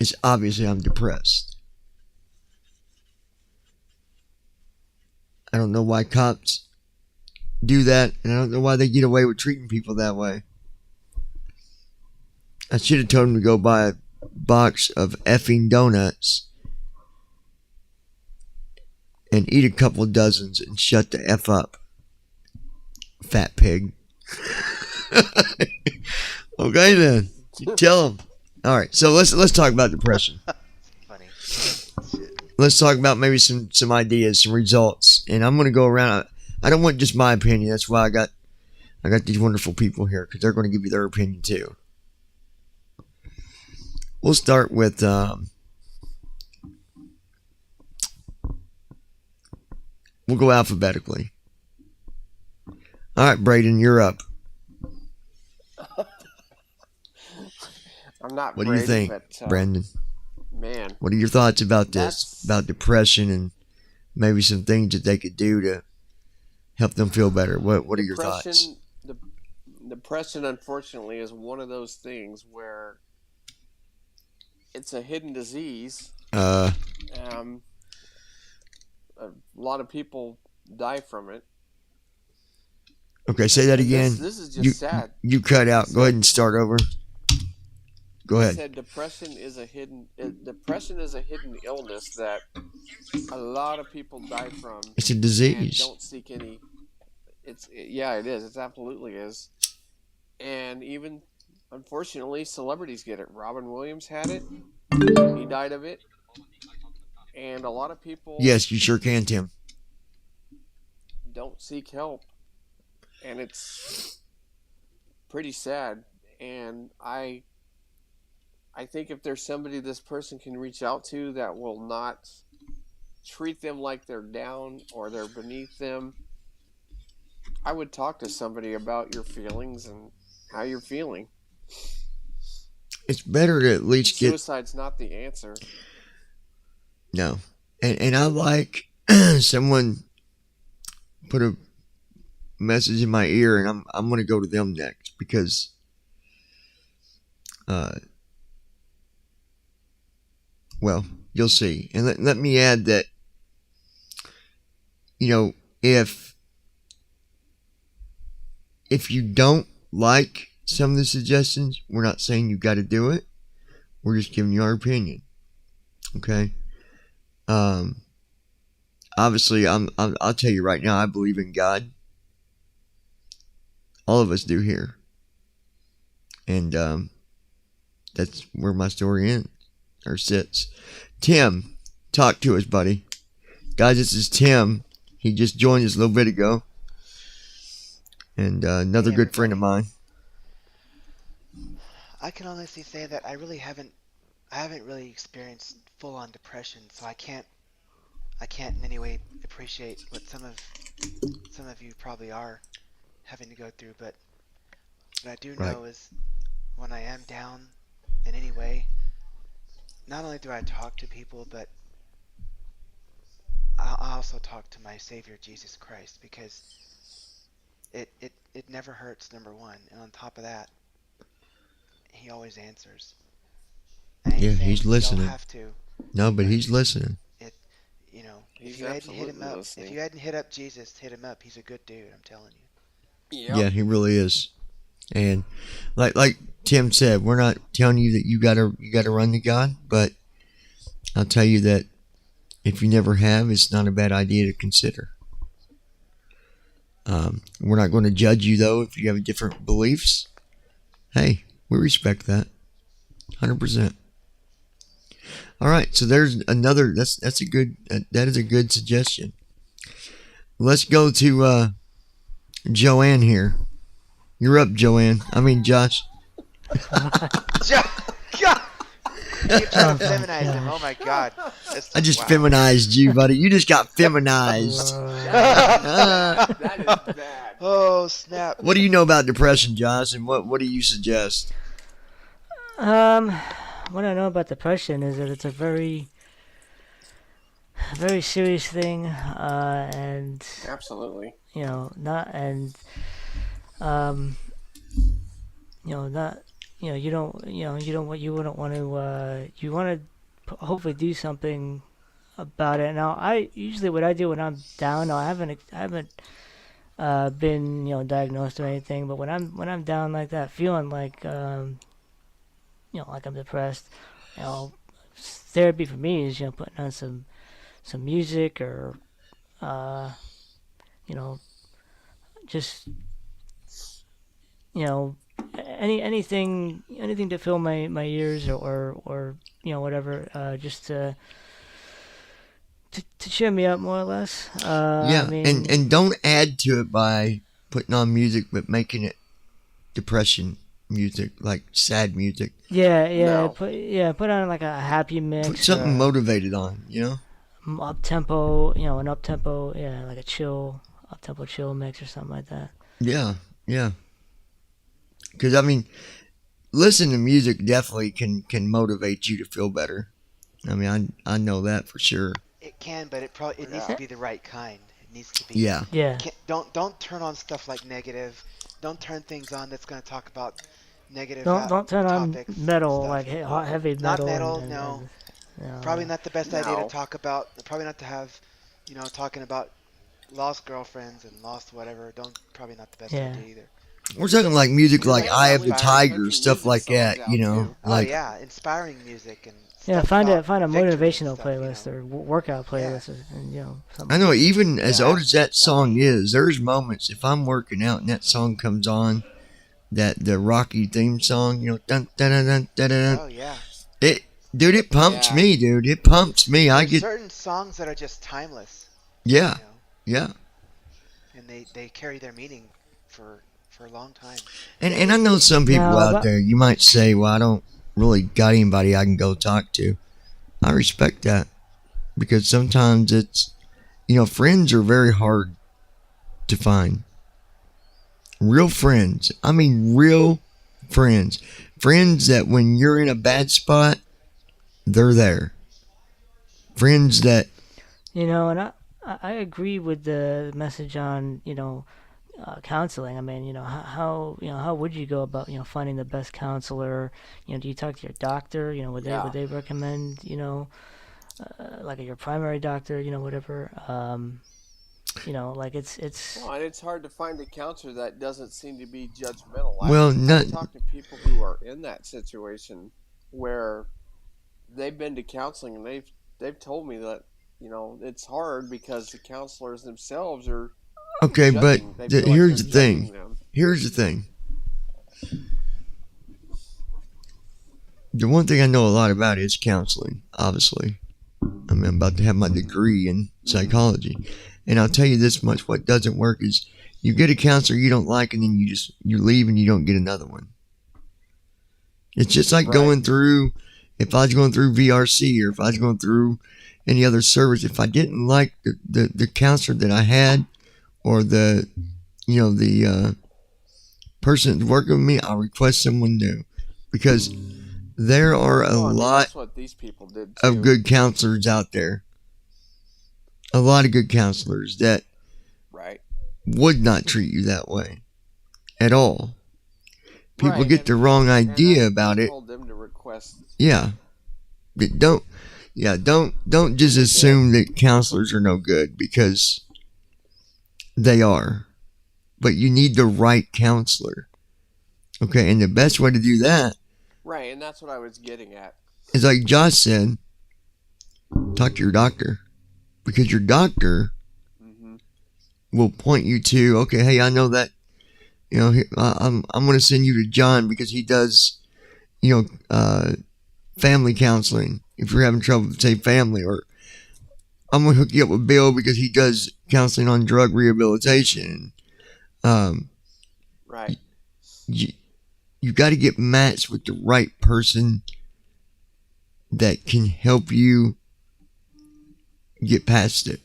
Speaker 1: it's obviously I'm depressed. I don't know why cops do that, and I don't know why they get away with treating people that way. I should have told him to go buy box of effing donuts and eat a couple of dozens and shut the F up, fat pig. Okay then. You tell him. All right, so let's talk about depression.
Speaker 5: Funny. Shit.
Speaker 1: Let's talk about maybe some ideas, some results, and I'm going to go around. I don't want just my opinion. That's why I got these wonderful people here, because they're going to give you their opinion too. We'll start with we'll go alphabetically. All right, Braden, you're up.
Speaker 3: I'm not.
Speaker 1: What do you think,
Speaker 3: but,
Speaker 1: Brandon?
Speaker 3: Man,
Speaker 1: What are your thoughts about this?
Speaker 3: That's-
Speaker 1: About depression and maybe some things that they could do to help them feel better. What are your thoughts?
Speaker 3: Depression, unfortunately, is one of those things where it's a hidden disease. Um, a lot of people die from it.
Speaker 1: Okay, say that again.
Speaker 3: This is just
Speaker 1: You
Speaker 3: sad.
Speaker 1: you cut out. Go ahead and start over. Go
Speaker 3: I
Speaker 1: ahead.
Speaker 3: said depression is a hidden illness that a lot of people die from
Speaker 1: It's a
Speaker 3: and
Speaker 1: disease.
Speaker 3: don't seek any. It is. It absolutely is. And even, unfortunately, celebrities get it. Robin Williams had it. He died of it. And a lot of people
Speaker 1: Yes, you sure can, Tim.
Speaker 3: don't seek help. And it's pretty sad. And I think if there's somebody this person can reach out to that will not treat them like they're down or they're beneath them, I would talk to somebody about your feelings and how you're feeling.
Speaker 1: It's better to at least get
Speaker 3: Suicide's not the answer.
Speaker 1: no. And I like someone put a message in my ear, and I'm going to go to them next because well, you'll see. And let me add that, you know, if you don't like some of the suggestions, we're not saying you got to do it. We're just giving you our opinion. Okay. Obviously, I'll tell you right now, I believe in God. All of us do here. And that's where my story ends or sits. Tim, talk to us, buddy. Guys, this is Tim. He just joined us a little bit ago. And another
Speaker 5: Hey,
Speaker 1: good friend of
Speaker 5: everybody.
Speaker 1: mine.
Speaker 5: I can honestly say that I haven't really experienced full-on depression, so I can't in any way appreciate what some of you probably are having to go through. But what I do
Speaker 1: Right.
Speaker 5: know is when I am down in any way, not only do I talk to people, but I also talk to my Savior Jesus Christ, because it never hurts, number one, and on top of that, He always answers. I ain't
Speaker 1: Yeah,
Speaker 5: saying
Speaker 1: he's
Speaker 5: you
Speaker 1: listening.
Speaker 5: don't have to.
Speaker 1: No, but he's listening.
Speaker 5: You know,
Speaker 3: He's
Speaker 5: if you hadn't hit him
Speaker 3: absolutely
Speaker 5: up,
Speaker 3: listening.
Speaker 5: if you hadn't hit up Jesus, hit him up. He's a good dude, I'm telling you.
Speaker 3: Yep.
Speaker 1: Yeah, he really is. And like Tim said, we're not telling you that you gotta run to God, but I'll tell you that if you never have, it's not a bad idea to consider. We're not going to judge you though if you have different beliefs. Hey, we respect that, 100%. All right, so there's another. That is a good suggestion. Let's go to Joanne here. You're up, Joanne. I mean, Josh.
Speaker 5: God! You trying to
Speaker 2: Oh my
Speaker 5: feminize him? Oh my God! That's
Speaker 1: I just
Speaker 5: wow.
Speaker 1: feminized you, buddy. You just got feminized.
Speaker 3: That is bad.
Speaker 5: Oh snap!
Speaker 1: What do you know about depression, Josh? And what do you suggest?
Speaker 2: What I know about depression is that it's a very, very serious thing, and
Speaker 3: Absolutely.
Speaker 2: not and not you wouldn't want to you want to hopefully do something about it. Now, what I do when I'm down. Now, I haven't been diagnosed or anything, but when I'm down like that, feeling like like I'm depressed, you know, therapy for me is putting on some music or uh, you know just you know anything to fill my ears or whatever just to cheer me up more or less. I
Speaker 1: Yeah,
Speaker 2: mean,
Speaker 1: and don't add to it by putting on music, but making it depression music, like sad music.
Speaker 2: yeah,
Speaker 3: No.
Speaker 2: put on like a happy
Speaker 1: Put
Speaker 2: mix or
Speaker 1: something motivated on, you know?
Speaker 2: up tempo, an up tempo, yeah, like a chill up tempo chill mix or something like that.
Speaker 1: Yeah, yeah. Because, I mean, listening to music definitely can motivate you to feel better. I mean, I know that for sure.
Speaker 5: It can, but it needs to
Speaker 3: Yeah.
Speaker 5: be the right kind. It needs to be.
Speaker 1: Yeah.
Speaker 2: Yeah,
Speaker 5: Don't turn on stuff like negative. Don't turn things on that's going to talk about negative
Speaker 2: don't turn on
Speaker 5: topics and
Speaker 2: metal
Speaker 5: stuff.
Speaker 2: like heavy
Speaker 5: Not
Speaker 2: metal
Speaker 5: metal,
Speaker 2: and,
Speaker 5: no.
Speaker 2: and
Speaker 5: Probably not the best idea to
Speaker 3: No.
Speaker 5: talk about. Probably not to have, talking about lost girlfriends and lost whatever. Don't Probably not the best
Speaker 2: yeah.
Speaker 5: idea either.
Speaker 1: We're talking like music
Speaker 3: Because
Speaker 1: like
Speaker 3: they
Speaker 1: Eye
Speaker 3: got
Speaker 1: of the
Speaker 3: inspiring
Speaker 1: Tiger,
Speaker 3: country
Speaker 1: stuff
Speaker 3: music
Speaker 1: like
Speaker 3: songs
Speaker 1: that,
Speaker 3: out too.
Speaker 5: Oh
Speaker 1: like,
Speaker 5: yeah, inspiring music and
Speaker 2: Yeah,
Speaker 5: stuff
Speaker 2: find
Speaker 5: about
Speaker 2: a
Speaker 5: victory and
Speaker 2: motivational
Speaker 5: stuff.
Speaker 2: playlist or workout
Speaker 5: Yeah.
Speaker 2: playlist, and
Speaker 1: I
Speaker 2: something.
Speaker 1: know even as
Speaker 5: Yeah,
Speaker 1: old as that
Speaker 5: I
Speaker 1: song
Speaker 5: mean,
Speaker 1: is, there's moments if I'm working out and that song comes on, that the Rocky theme song, dun dun dun dun dun dun.
Speaker 5: oh yeah.
Speaker 1: It, dude, it pumps
Speaker 3: Yeah.
Speaker 1: me, dude. It pumps me. I
Speaker 5: There's
Speaker 1: get,
Speaker 5: certain songs that are just timeless,
Speaker 1: yeah,
Speaker 5: you know,
Speaker 1: yeah.
Speaker 5: and they carry their meaning for a long time.
Speaker 1: And I know some people
Speaker 2: Now,
Speaker 1: out there, you might say, well, I don't really got anybody I can go talk to. I respect that because sometimes it's, friends are very hard to find. Real friends. I mean, real friends. Friends that when you're in a bad spot, they're there. Friends that,
Speaker 2: and I agree with the message on counseling. I mean, how would you go about finding the best counselor? Do you talk to your doctor? Would
Speaker 3: Yeah.
Speaker 2: they recommend like your primary doctor? Whatever. Like it's
Speaker 3: Well, and it's hard to find a counselor that doesn't seem to be judgmental.
Speaker 1: well,
Speaker 3: I've
Speaker 1: not,
Speaker 3: talked to people who are in that situation where they've been to counseling and they've told me that it's hard because the counselors themselves are
Speaker 1: okay, but
Speaker 3: judging. They feel like
Speaker 1: here's the
Speaker 3: they're
Speaker 1: thing.
Speaker 3: judging them.
Speaker 1: Here's the thing. The one thing I know a lot about is counseling, obviously. I mean, I'm about to have my degree in psychology. And I'll tell you this much, what doesn't work is you get a counselor you don't like and then you leave and you don't get another one. It's just like
Speaker 3: Right.
Speaker 1: going through, if I was going through VRC or if I was going through any other service, if I didn't like the counselor that I had or the person that's working with me, I'll request someone new. Because there are a
Speaker 3: Well, I mean,
Speaker 1: lot
Speaker 3: that's what these people did too.
Speaker 1: of good counselors out there. A lot of good counselors that
Speaker 3: Right.
Speaker 1: would not treat you that way at all. People
Speaker 3: Right,
Speaker 1: get the wrong idea about it.
Speaker 3: Told them to request.
Speaker 1: Yeah. But don't just assume that counselors are no good because they are. But you need the right counselor. Okay, and the best way to do that
Speaker 3: Right, and that's what I was getting at.
Speaker 1: is like Josh said, talk to your doctor. Because your doctor
Speaker 3: Hmm.
Speaker 1: will point you to, okay, hey, I know that, I'm going to send you to John because he does, family counseling. If you're having trouble with, say, family, or I'm going to hook you up with Bill because he does counseling on drug rehabilitation.
Speaker 3: Right.
Speaker 1: You got to get matched with the right person that can help you get past it.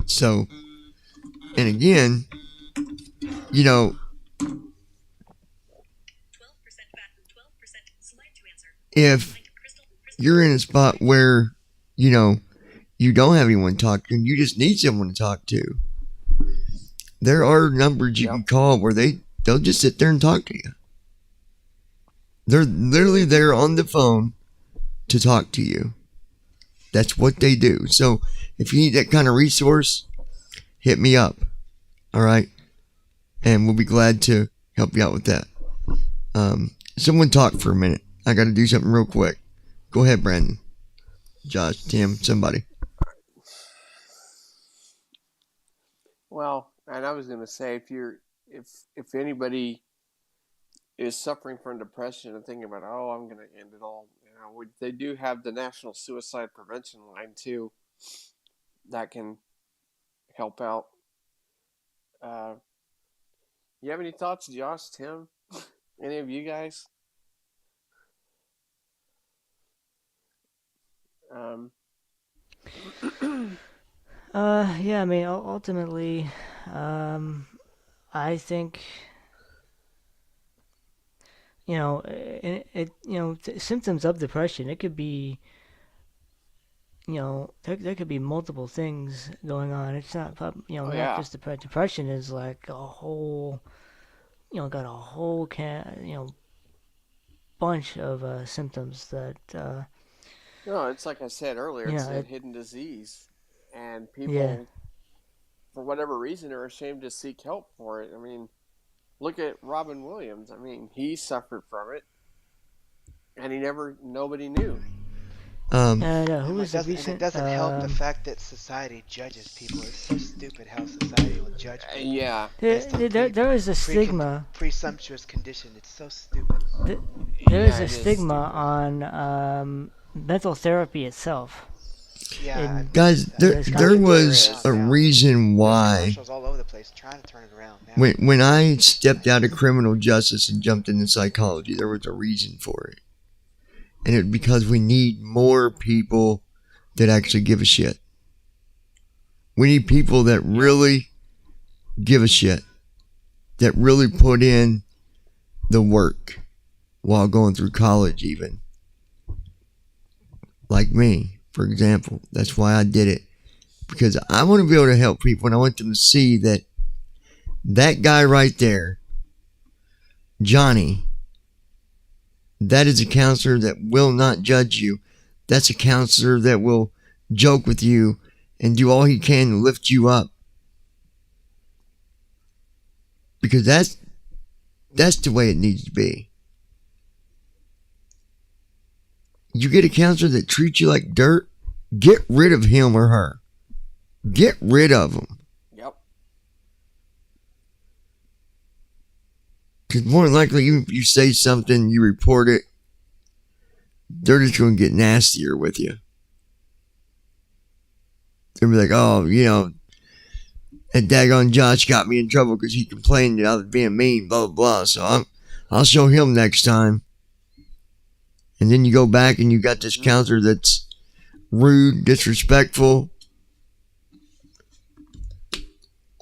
Speaker 1: So, and again,
Speaker 4: 12% fat, 12% select to answer.
Speaker 1: if
Speaker 4: Like crystal.
Speaker 1: you're in a spot where, you don't have anyone to talk to and you just need someone to talk to, there are numbers you can call where they'll just sit there and talk to you. They're literally there on the phone to talk to you. That's what they do. So if you need that kind of resource, hit me up. All right. And we'll be glad to help you out with that. Someone talk for a minute. I got to do something real quick. Go ahead, Brandon, Josh, Tim, somebody.
Speaker 3: Well, and I was going to say, if anybody is suffering from depression and thinking about, oh, I'm going to end it all, they do have the National Suicide Prevention Line too. That can help out. You have any thoughts, Josh, Tim, any of you guys?
Speaker 2: Yeah, I mean, ultimately, I think, symptoms of depression, it could be, there could be multiple things going on. It's not,
Speaker 3: Oh
Speaker 2: not
Speaker 3: yeah,
Speaker 2: just depression. Depression is like got a whole bunch of symptoms that,
Speaker 3: no, it's like I said earlier.
Speaker 2: you
Speaker 3: It's
Speaker 2: know,
Speaker 3: a
Speaker 2: it,
Speaker 3: hidden disease, and
Speaker 2: yeah,
Speaker 3: people, for whatever reason, are ashamed to seek help for it. I mean, look at Robin Williams. I mean, he suffered from it, and nobody knew.
Speaker 1: Um,
Speaker 2: and
Speaker 5: And
Speaker 2: who was the
Speaker 5: it
Speaker 2: recent,
Speaker 5: doesn't help the fact that society judges people. It's so stupid how society will judge people
Speaker 3: Yeah,
Speaker 5: based on
Speaker 2: there is a stigma.
Speaker 5: presumptuous condition. It's so stupid.
Speaker 2: There is
Speaker 3: yeah,
Speaker 2: a
Speaker 3: it is
Speaker 2: stigma
Speaker 3: stupid.
Speaker 2: on mental therapy itself.
Speaker 5: Yeah,
Speaker 2: In
Speaker 1: guys,
Speaker 5: I've
Speaker 1: there
Speaker 2: this
Speaker 1: there
Speaker 5: trying to
Speaker 2: country.
Speaker 5: turn
Speaker 3: There
Speaker 5: it
Speaker 1: was
Speaker 3: is.
Speaker 5: around
Speaker 1: a
Speaker 5: now.
Speaker 1: reason
Speaker 5: There's
Speaker 1: why
Speaker 5: commercials all over the place trying to turn it around now.
Speaker 1: when I stepped out of criminal justice and jumped into psychology, there was a reason for it, and it because we need more people that actually give a shit. We need people that really give a shit, that really put in the work while going through college, even like me, for example. That's why I did it, because I want to be able to help people, and I want them to see that that guy right there, Johnny, that is a counselor that will not judge you. That's a counselor that will joke with you and do all he can to lift you up, because that's the way it needs to be. You get a counselor that treats you like dirt, get rid of him or her. Get rid of them.
Speaker 3: Yep.
Speaker 1: Because more than likely, even if you say something, you report it, they're just going to get nastier with you. They'll be like, oh, that daggone Josh got me in trouble because he complained that I was being mean, blah, blah, blah. So I'll show him next time. And then you go back and you got this counselor that's rude, disrespectful,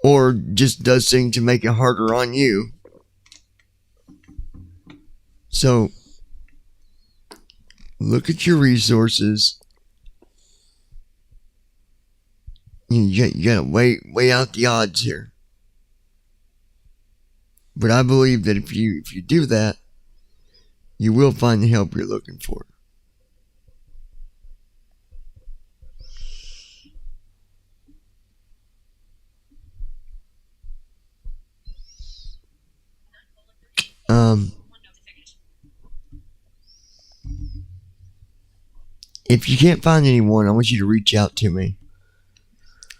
Speaker 1: or just does things to make it harder on you. So look at your resources. You gotta weigh out the odds here. But I believe that if you do that, you will find the help you're looking for. If you can't find anyone, I want you to reach out to me,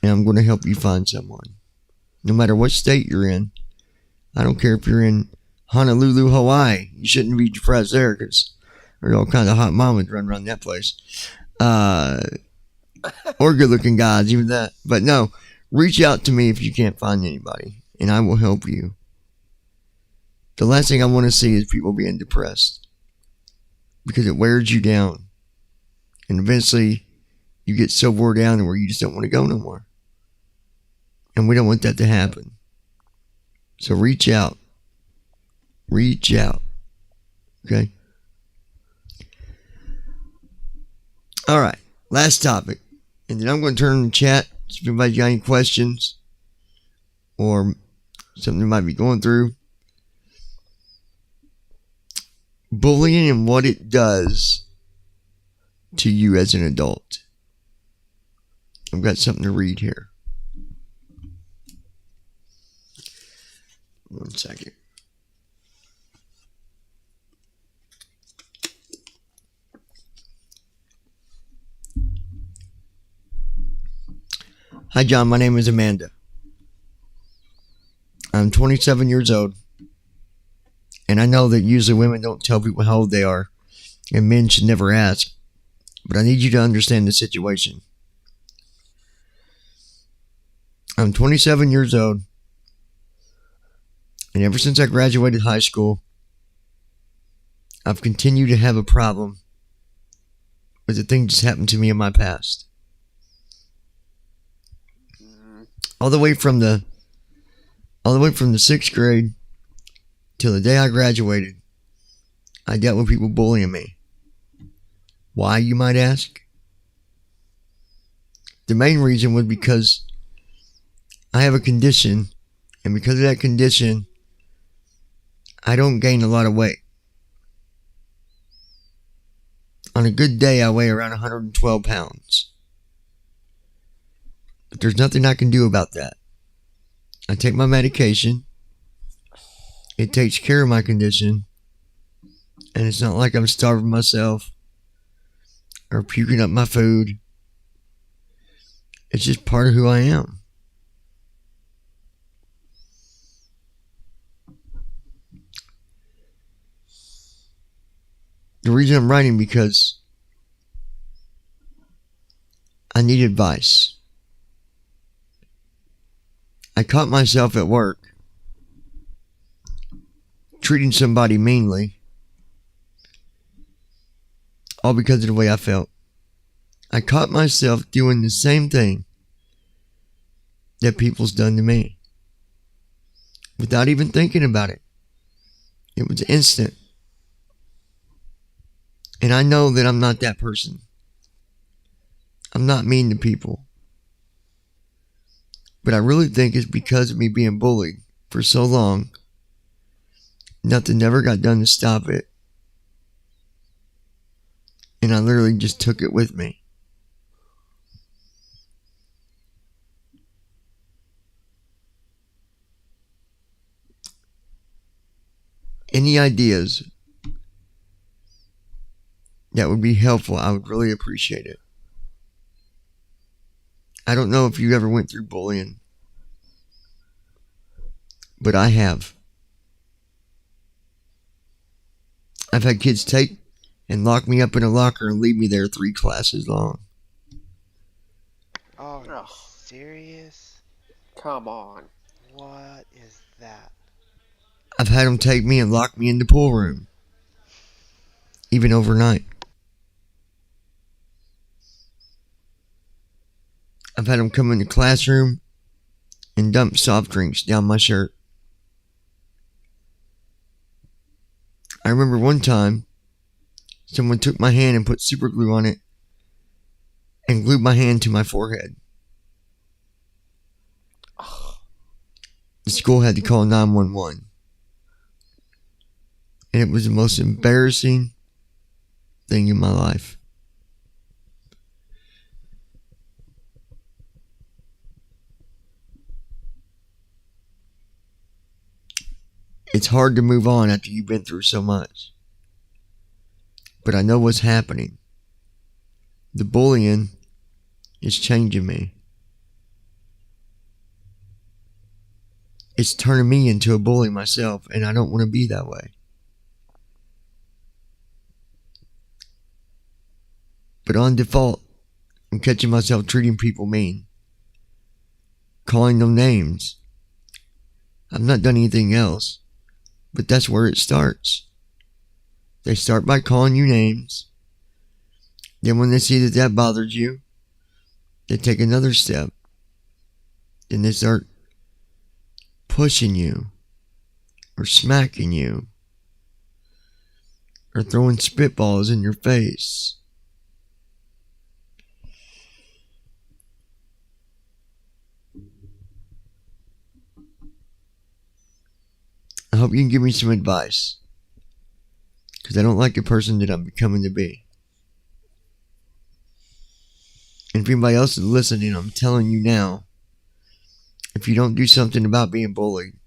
Speaker 1: and I'm going to help you find someone. No matter what state you're in. I don't care if you're in Honolulu, Hawaii. You shouldn't be depressed there, because there's all kinds of hot mamas running around that place. Or good-looking guys, even that. But no, reach out to me if you can't find anybody, and I will help you. The last thing I want to see is people being depressed, because it wears you down. And eventually, you get so wore down where you just don't want to go no more. And we don't want that to happen. So reach out. Reach out. Okay? All right. Last topic. And then I'm going to turn the chat. If anybody's got any questions or something they might be going through. Bullying and what it does to you as an adult. I've got something to read here. 1 second. Hi, John. My name is Amanda. I'm 27 years old. And I know that usually women don't tell people how old they are. And men should never ask. But I need you to understand the situation. I'm 27 years old. And ever since I graduated high school, I've continued to have a problem with the things that happened to me in my past. All the way from the 6th grade till the day I graduated, I dealt with people bullying me. Why, you might ask? The main reason was because I have a condition, and because of that condition, I don't gain a lot of weight. On a good day, I weigh around 112 pounds. But there's nothing I can do about that. I take my medication. It takes care of my condition. And it's not like I'm starving myself or puking up my food. It's just part of who I am. The reason I'm writing because I need advice. I caught myself at work treating somebody meanly, all because of the way I felt. I caught myself doing the same thing that people's done to me without even thinking about it. It was instant. And I know that I'm not that person. I'm not mean to people. But I really think it's because of me being bullied for so long. Nothing ever got done to stop it. And I literally just took it with me. Any ideas that would be helpful, I would really appreciate it. I don't know if you ever went through bullying, but I have. I've had kids take and lock me up in a locker and leave me there 3 classes long.
Speaker 5: Oh, are you
Speaker 3: Ugh.
Speaker 5: serious?
Speaker 3: Come on.
Speaker 5: What is that?
Speaker 1: I've had them take me and lock me in the pool room, even overnight. I've had them come in the classroom and dump soft drinks down my shirt. I remember one time, someone took my hand and put super glue on it and glued my hand to my forehead. The school had to call 911. And it was the most embarrassing thing in my life. It's hard to move on after you've been through so much. But I know what's happening. The bullying is changing me. It's turning me into a bully myself, and I don't want to be that way. But on default, I'm catching myself treating people mean. Calling them names. I've not done anything else. But that's where it starts. They start by calling you names. Then when they see that that bothers you, they take another step. Then they start pushing you, or smacking you, or throwing spitballs in your face. I hope you can give me some advice, because I don't like the person that I'm becoming to be. And if anybody else is listening, I'm telling you now, if you don't do something about being bullied,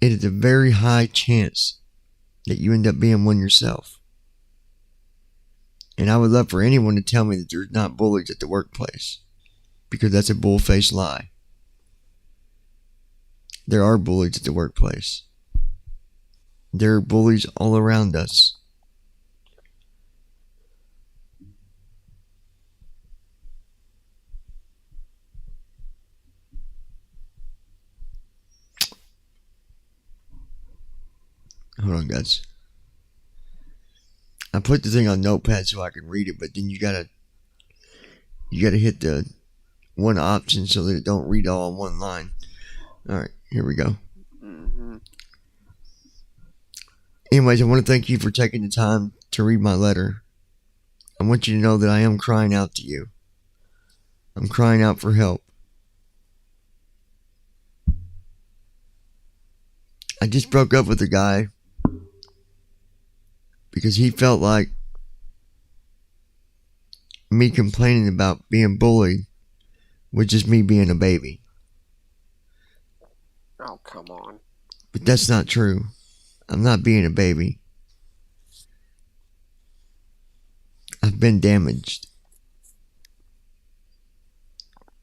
Speaker 1: it is a very high chance that you end up being one yourself. And I would love for anyone to tell me that there's not bullies at the workplace. because that's a bull-faced lie. There are bullies at the workplace. There are bullies all around us. Hold on, guys. I put the thing on Notepad so I can read it, but then you gotta hit the one option so that it don't read all in one line. All right, here we go.
Speaker 3: Mm-hmm.
Speaker 1: Anyways, I want to thank you for taking the time to read my letter. I want you to know that I am crying out to you. I'm crying out for help. I just broke up with a guy because he felt like me complaining about being bullied was just me being a baby.
Speaker 3: Oh, come on.
Speaker 1: But that's not true. I'm not being a baby. I've been damaged.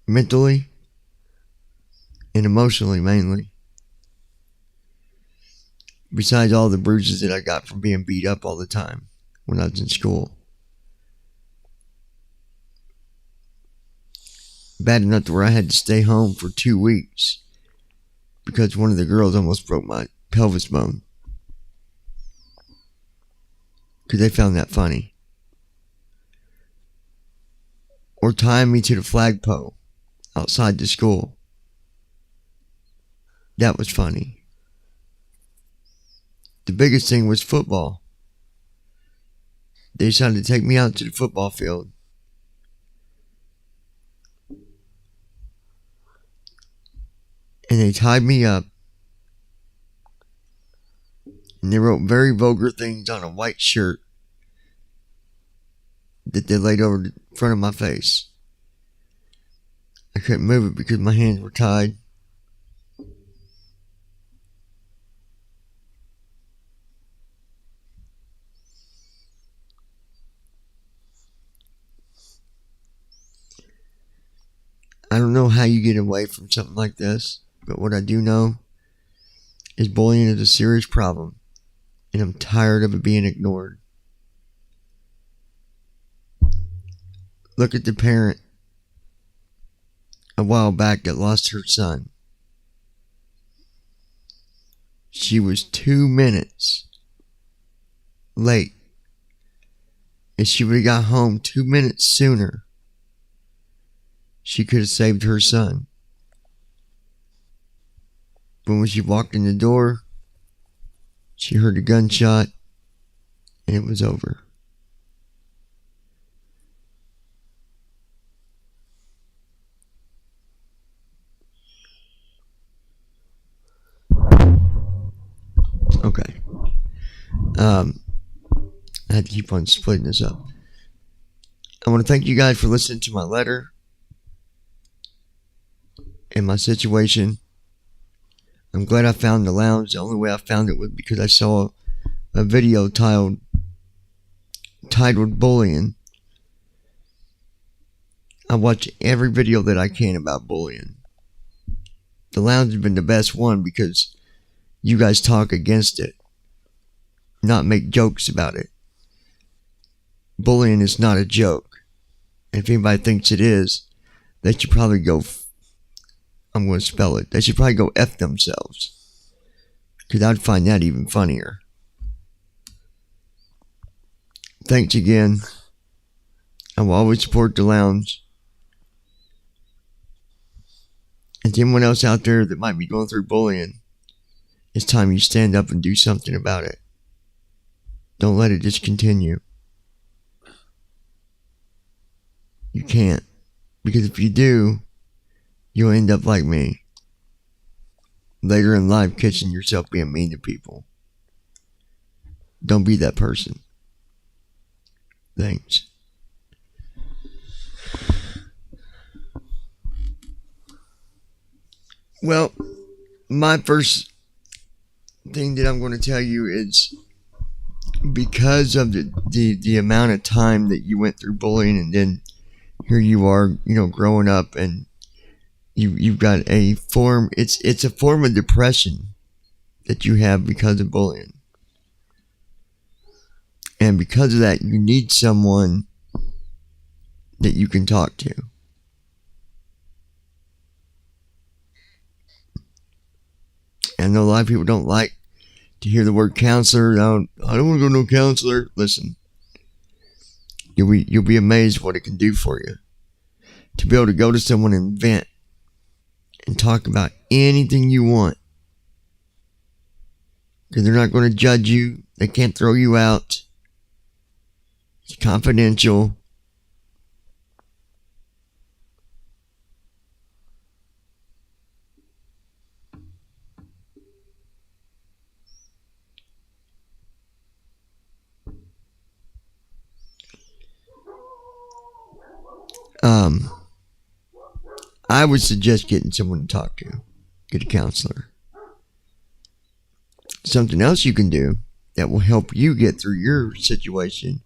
Speaker 1: Mentally and emotionally mainly. Besides all the bruises that I got from being beat up all the time when I was in school. Bad enough to where I had to stay home for 2 weeks because one of the girls almost broke my pelvis bone. Because they found that funny. Or tying me to the flagpole outside the school. That was funny. The biggest thing was football. They decided to take me out to the football field. And they tied me up. And they wrote very vulgar things on a white shirt that they laid over the front of my face. I couldn't move it because my hands were tied. I don't know how you get away from something like this, but what I do know is bullying is a serious problem, and I'm tired of it being ignored. Look at the parent a while back that lost her son. She was 2 minutes late. If she would have got home 2 minutes sooner, she could have saved her son. But when she walked in the door, she heard a gunshot, and it was over. Okay. I had to keep on splitting this up. I want to thank you guys for listening to my letter and my situation. I'm glad I found the lounge. The only way I found it was because I saw a video titled Bullying. I watch every video that I can about bullying. The lounge has been the best one because you guys talk against it, not make jokes about it. Bullying is not a joke. And if anybody thinks it is, they should probably go, I'm going to spell it, they should probably go F themselves. Because I'd find that even funnier. Thanks again. I will always support the lounge. And to anyone else out there that might be going through bullying, it's time you stand up and do something about it. Don't let it just continue. You can't. Because if you do, you'll end up like me. Later in life, catching yourself being mean to people. Don't be that person. Thanks. Well, my first thing that I'm going to tell you is because of the amount of time that you went through bullying and then here you are, growing up, and you've got a form. It's a form of depression that you have because of bullying, and because of that, you need someone that you can talk to. And I know a lot of people don't like to hear the word counselor. I don't want to go to no counselor. Listen, you'll be amazed what it can do for you to be able to go to someone and vent and talk about anything you want, because they're not going to judge you. They can't throw you out. It's confidential. Um, I would suggest getting someone to talk to. Get a counselor. Something else you can do that will help you get through your situation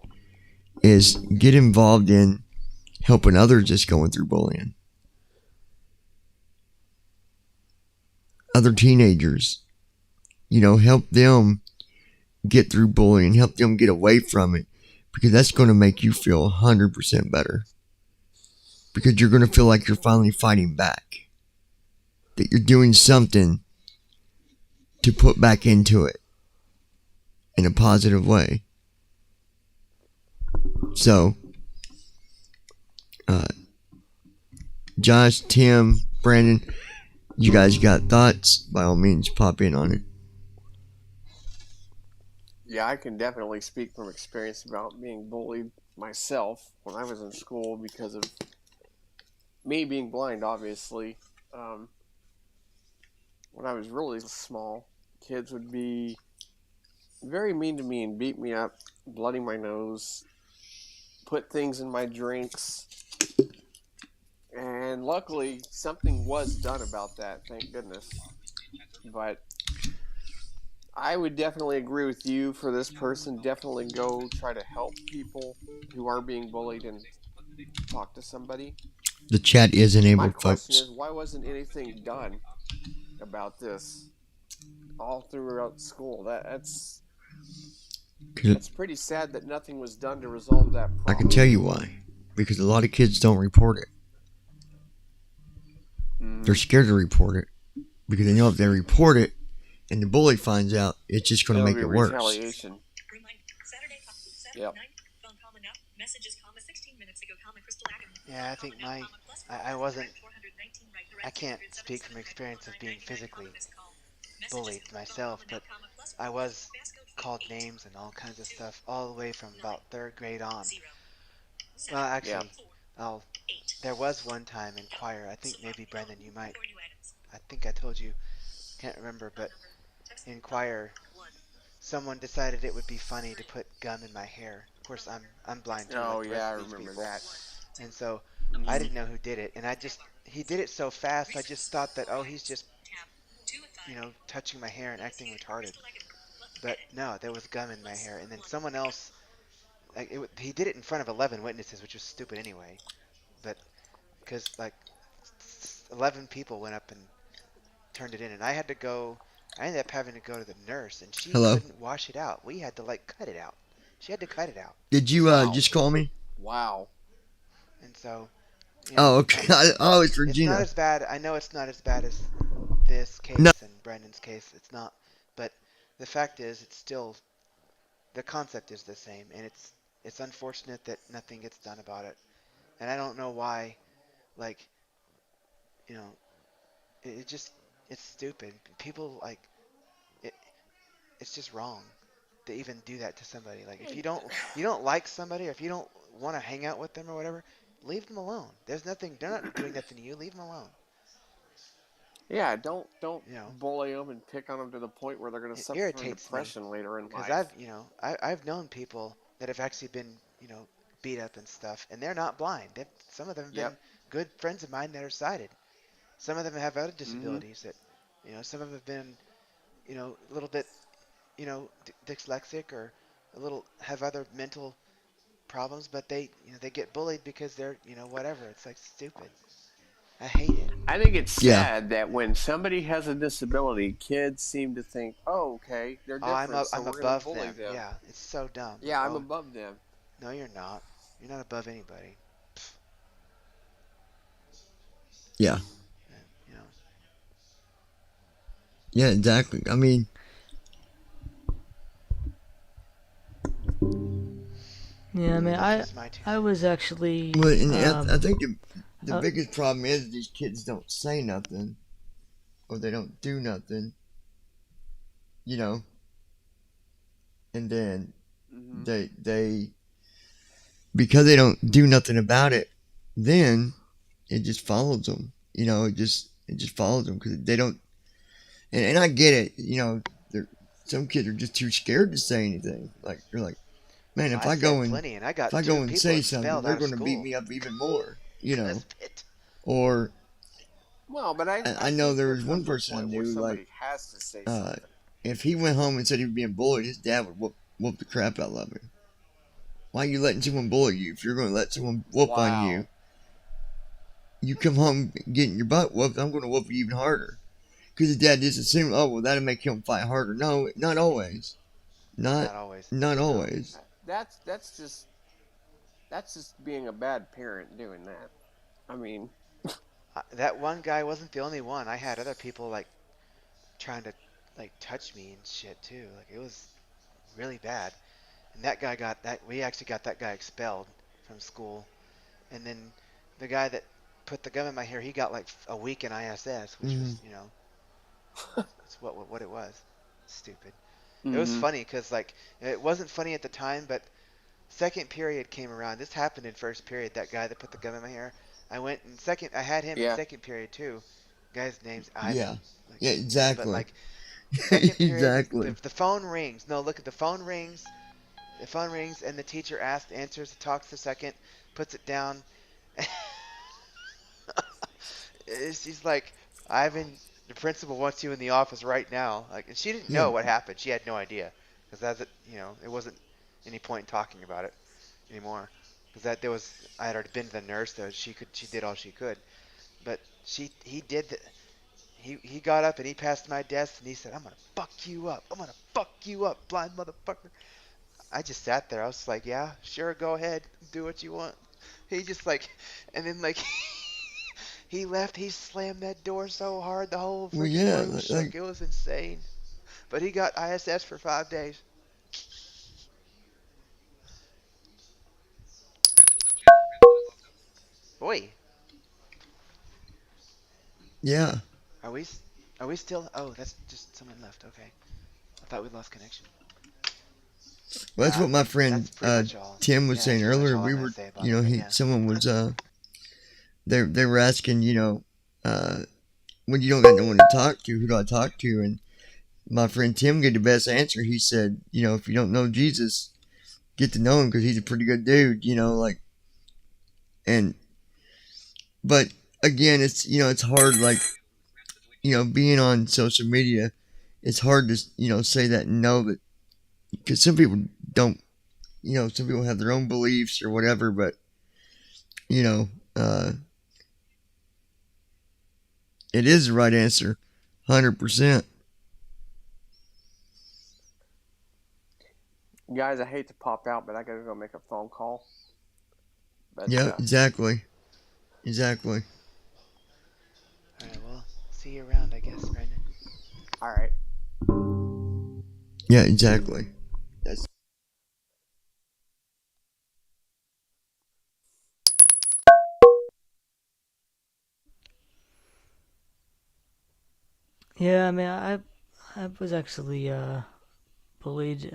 Speaker 1: is get involved in helping others that's going through bullying. Other teenagers, help them get through bullying, help them get away from it, because that's going to make you feel 100% better. Because you're going to feel like you're finally fighting back, that you're doing something to put back into it in a positive way. So, Josh, Tim, Brandon, you guys got thoughts? By all means, pop in on it.
Speaker 3: Yeah, I can definitely speak from experience about being bullied myself when I was in school because of me being blind, obviously. Um, when I was really small, kids would be very mean to me and beat me up, bloody my nose, put things in my drinks. And luckily, something was done about that, thank goodness. But I would definitely agree with you for this person. Definitely go try to help people who are being bullied and talk to somebody.
Speaker 1: The chat is
Speaker 3: My
Speaker 1: enabled,
Speaker 3: question
Speaker 1: folks.
Speaker 3: is, why wasn't anything done about this all throughout school? That's pretty sad that nothing was done to resolve that
Speaker 1: I can
Speaker 3: problem.
Speaker 1: tell you why. Because a lot of kids don't report it. They're scared to report it because they know if they report it and the bully finds out, it's just going to
Speaker 3: It'll
Speaker 1: make
Speaker 3: be
Speaker 1: it worse.
Speaker 3: retaliation. Yep.
Speaker 5: Yeah, I think I wasn't, I can't speak from experience of being physically bullied myself, but I was called names and all kinds of stuff all the way from about third grade on. Well,
Speaker 3: Yeah.
Speaker 5: actually, I'll, there was one time in choir, I think maybe Brendan, you might, I think I told you, can't remember, but in choir, someone decided it would be funny to put gum in my hair. Of course, I'm blind too,
Speaker 3: Oh
Speaker 5: like the
Speaker 3: yeah,
Speaker 5: rest
Speaker 3: I
Speaker 5: of these
Speaker 3: remember
Speaker 5: people,
Speaker 3: that.
Speaker 5: and so I
Speaker 3: Mm-hmm.
Speaker 5: didn't know who did it, and he did it so fast, I just thought that, oh, he's just, touching my hair and acting retarded. But no, there was gum in my hair, and then someone else, like he did it in front of 11 witnesses, which was stupid anyway. But because like 11 people went up and turned it in, and I had to go. I ended up having to go to the nurse, and she
Speaker 1: Hello?
Speaker 5: couldn't wash it out. We had to like cut it out. She had to cut it out,
Speaker 1: Did you
Speaker 3: Wow.
Speaker 1: just call me?
Speaker 3: Wow.
Speaker 5: and so
Speaker 1: Oh, okay. Oh, it's
Speaker 5: it's not
Speaker 1: Regina.
Speaker 5: as bad. I know it's not as bad as this
Speaker 1: No.
Speaker 5: case and Brandon's case. It's not, but the fact is, it's still the concept is the same, and it's unfortunate that nothing gets done about it. And I don't know why. Like, you know, it just it's stupid. People like it. It's just wrong to even do that to somebody. Like, if you don't like somebody, or if you don't want to hang out with them or whatever, leave them alone. There's nothing. They're not doing nothing to you. Leave them alone.
Speaker 3: Yeah, don't
Speaker 5: You know,
Speaker 3: bully them and pick on them to the point where they're going to
Speaker 5: it
Speaker 3: suffer from
Speaker 5: irritates me
Speaker 3: depression later in
Speaker 5: because
Speaker 3: life.
Speaker 5: I've known people that have actually been beat up and stuff, and they're not blind. Some of them have
Speaker 3: Yep.
Speaker 5: been good friends of mine that are sighted. Some of them have other
Speaker 3: Mm-hmm.
Speaker 5: disabilities that, some of them have been, a little bit, dyslexic or a little have other mental problems, but they get bullied because they're whatever. It's like stupid. I hate it.
Speaker 3: I think it's
Speaker 1: Yeah,
Speaker 3: sad that when somebody has a disability, kids seem to think, "Oh, okay, they're
Speaker 5: Oh,
Speaker 3: different, so
Speaker 5: I'm
Speaker 3: we're going to
Speaker 5: above
Speaker 3: bully
Speaker 5: them.
Speaker 3: them."
Speaker 5: Yeah, it's so dumb.
Speaker 3: Yeah, I'm
Speaker 5: Oh,
Speaker 3: above them.
Speaker 5: no, you're not. You're not above anybody.
Speaker 1: yeah,
Speaker 5: And, you know,
Speaker 1: yeah, exactly. I mean,
Speaker 2: Yeah, I mean,
Speaker 5: that's just my two
Speaker 2: I was
Speaker 5: cents.
Speaker 2: actually
Speaker 1: well, and I think the
Speaker 2: uh,
Speaker 1: biggest problem is these kids don't say nothing or they don't do nothing, you know, and then
Speaker 3: Hmm.
Speaker 1: they because they don't do nothing about it, then it just follows them. It just follows them because they don't. And I get it. Some kids are just too scared to say anything. Like they're like, man,
Speaker 5: I said plenty, and I
Speaker 1: if
Speaker 5: got
Speaker 1: I
Speaker 5: two
Speaker 1: go and
Speaker 5: people
Speaker 1: say something,
Speaker 5: expelled
Speaker 1: they're
Speaker 5: out of
Speaker 1: going to beat
Speaker 5: school
Speaker 1: me up even more.
Speaker 5: because of it.
Speaker 1: Or
Speaker 3: Well, but I
Speaker 1: I know
Speaker 3: think
Speaker 1: there
Speaker 3: there
Speaker 1: was one
Speaker 3: comes a
Speaker 1: person I
Speaker 3: point where
Speaker 1: knew like
Speaker 3: somebody has to say
Speaker 1: uh,
Speaker 3: something.
Speaker 1: if he went home and said he was being bullied, his dad would whoop the crap out of him. Why are you letting someone bully you? If you're going to let someone whoop on you,
Speaker 3: Wow.
Speaker 1: you come home getting your butt whooped. I'm going to whoop you even harder. Because his dad just assumed, oh well, that'll make him fight harder. No, not always. Not
Speaker 5: Not always.
Speaker 1: not
Speaker 5: No.
Speaker 1: always.
Speaker 3: That's just being a bad parent doing that. I mean,
Speaker 5: That one guy wasn't the only one. I had other people like trying to like touch me and shit too. Like it was really bad. And that guy got that. We actually got that guy expelled from school. And then the guy that put the gum in my hair, he got like a week in ISS, which
Speaker 1: Mm-hmm.
Speaker 5: was, it's what it was. Stupid. It was
Speaker 3: hmm,
Speaker 5: funny because like it wasn't funny at the time, but second period came around. This happened in first period. That guy that put the gum in my hair. I went in second. I had him in
Speaker 3: yeah.
Speaker 5: second period too. Guy's name's
Speaker 1: Yeah.
Speaker 5: Ivan. Like,
Speaker 1: Yeah.
Speaker 5: but
Speaker 1: Exactly.
Speaker 5: like second period,
Speaker 1: Exactly.
Speaker 5: the phone rings. No, look at the phone rings. The phone rings, and the teacher answers, talks a second, puts it down. She's like, Ivan, the principal wants you in the office right now. Like, and she didn't
Speaker 1: Yeah.
Speaker 5: know what happened. She had no idea because it wasn't any point in talking about it anymore. Because I had already been to the nurse, though she did all she could. But he did, he got up and he passed my desk and he said, "I'm gonna fuck you up. I'm gonna fuck you up, blind motherfucker." I just sat there. I was like, "Yeah, sure, go ahead, do what you want." He just like, and then like he left. He slammed that door so hard the whole
Speaker 1: Well,
Speaker 5: freaking
Speaker 1: yeah.
Speaker 5: room
Speaker 1: Like
Speaker 5: shook. It was insane. But he got ISS for 5 days. Boy,
Speaker 1: yeah.
Speaker 5: are we are we still? Oh, that's just someone left. Okay, I thought we lost connection.
Speaker 1: Well, that's what my friend
Speaker 5: That's pretty much all.
Speaker 1: Tim was
Speaker 5: Yeah, that's
Speaker 1: saying
Speaker 5: pretty much
Speaker 1: earlier.
Speaker 5: all I'm
Speaker 1: We
Speaker 5: gonna
Speaker 1: were,
Speaker 5: say about it. But
Speaker 1: he
Speaker 5: yeah,
Speaker 1: someone was they were asking, uh, when you don't got no one to talk to, who do I talk to? And my friend Tim gave the best answer. He said, if you don't know Jesus, get to know him because he's a pretty good dude. Like and but again, it's hard. Like being on social media, it's hard to say that and know that because some people don't. Some people have their own beliefs or whatever, but you know, uh, it is the right answer, 100%.
Speaker 3: Guys, I hate to pop out, but I gotta go make a phone call. But
Speaker 1: Yeah, exactly, exactly.
Speaker 5: all right. Well, see you around, I guess, Brandon.
Speaker 3: all right.
Speaker 1: Yeah, exactly. That's
Speaker 2: yeah, I mean, I was actually bullied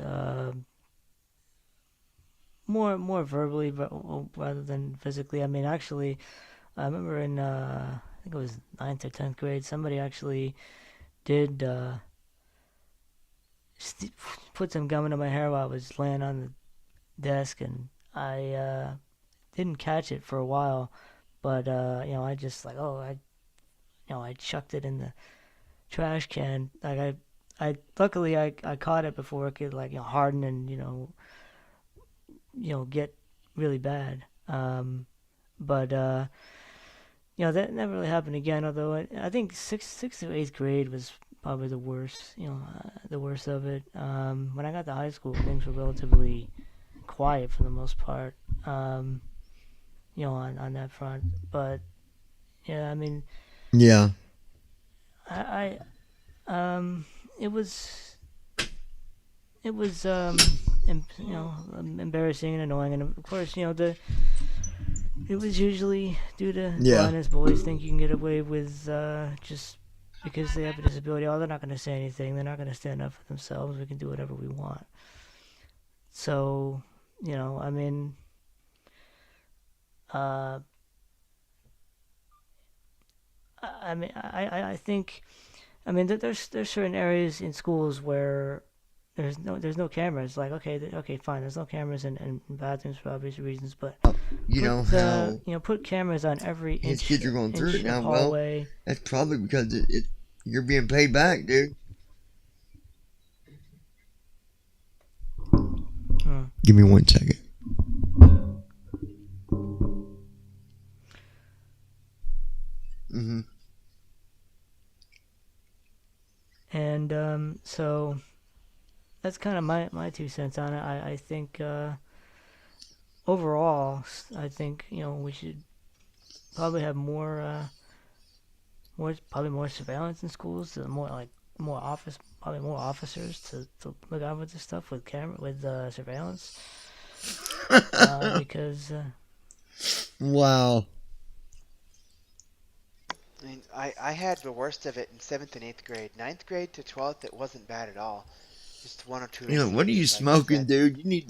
Speaker 2: more verbally rather than physically. I mean, actually, I remember in I think it was ninth or 10th grade, somebody actually did st- put some gum into my hair while I was laying on the desk, and I didn't catch it for a while, but I just like, I chucked it in the trash can. Like I luckily I caught it before it could like harden and get really bad. But that never really happened again. Although I think sixth to eighth grade was probably the worst. The worst of it. When I got to high school, things were relatively quiet for the most part. Um, on that front. But yeah, I mean,
Speaker 1: Yeah.
Speaker 2: I it was embarrassing and annoying, and of course, it was usually due to
Speaker 1: Yeah.
Speaker 2: blindness. Boys think you can get away with just because they have a disability. Oh, they're not going to say anything. They're not going to stand up for themselves. We can do whatever we want. So, I mean, uh, I think, I mean, there's certain areas in schools where there's no cameras. Like, okay, fine. There's no cameras in bathrooms for obvious reasons, but
Speaker 1: You know how
Speaker 2: put cameras on every
Speaker 1: his
Speaker 2: inch
Speaker 1: kids are going through
Speaker 2: inch
Speaker 1: it now.
Speaker 2: of
Speaker 1: Well,
Speaker 2: hallway.
Speaker 1: that's probably because you're being paid back, dude.
Speaker 2: Hmm.
Speaker 1: Give me 1 second. Mm-hmm.
Speaker 2: And so that's kind of my 2 cents on it. I think overall, I think we should probably have more surveillance in schools, more like probably more officers to look out for this stuff with surveillance, because
Speaker 1: Wow.
Speaker 5: I mean, I had the worst of it in 7th and 8th grade. 9th grade to 12th, it wasn't bad at all. Just one or two
Speaker 1: What are you
Speaker 5: incidents, like I
Speaker 1: smoking,
Speaker 5: said.
Speaker 1: dude? You need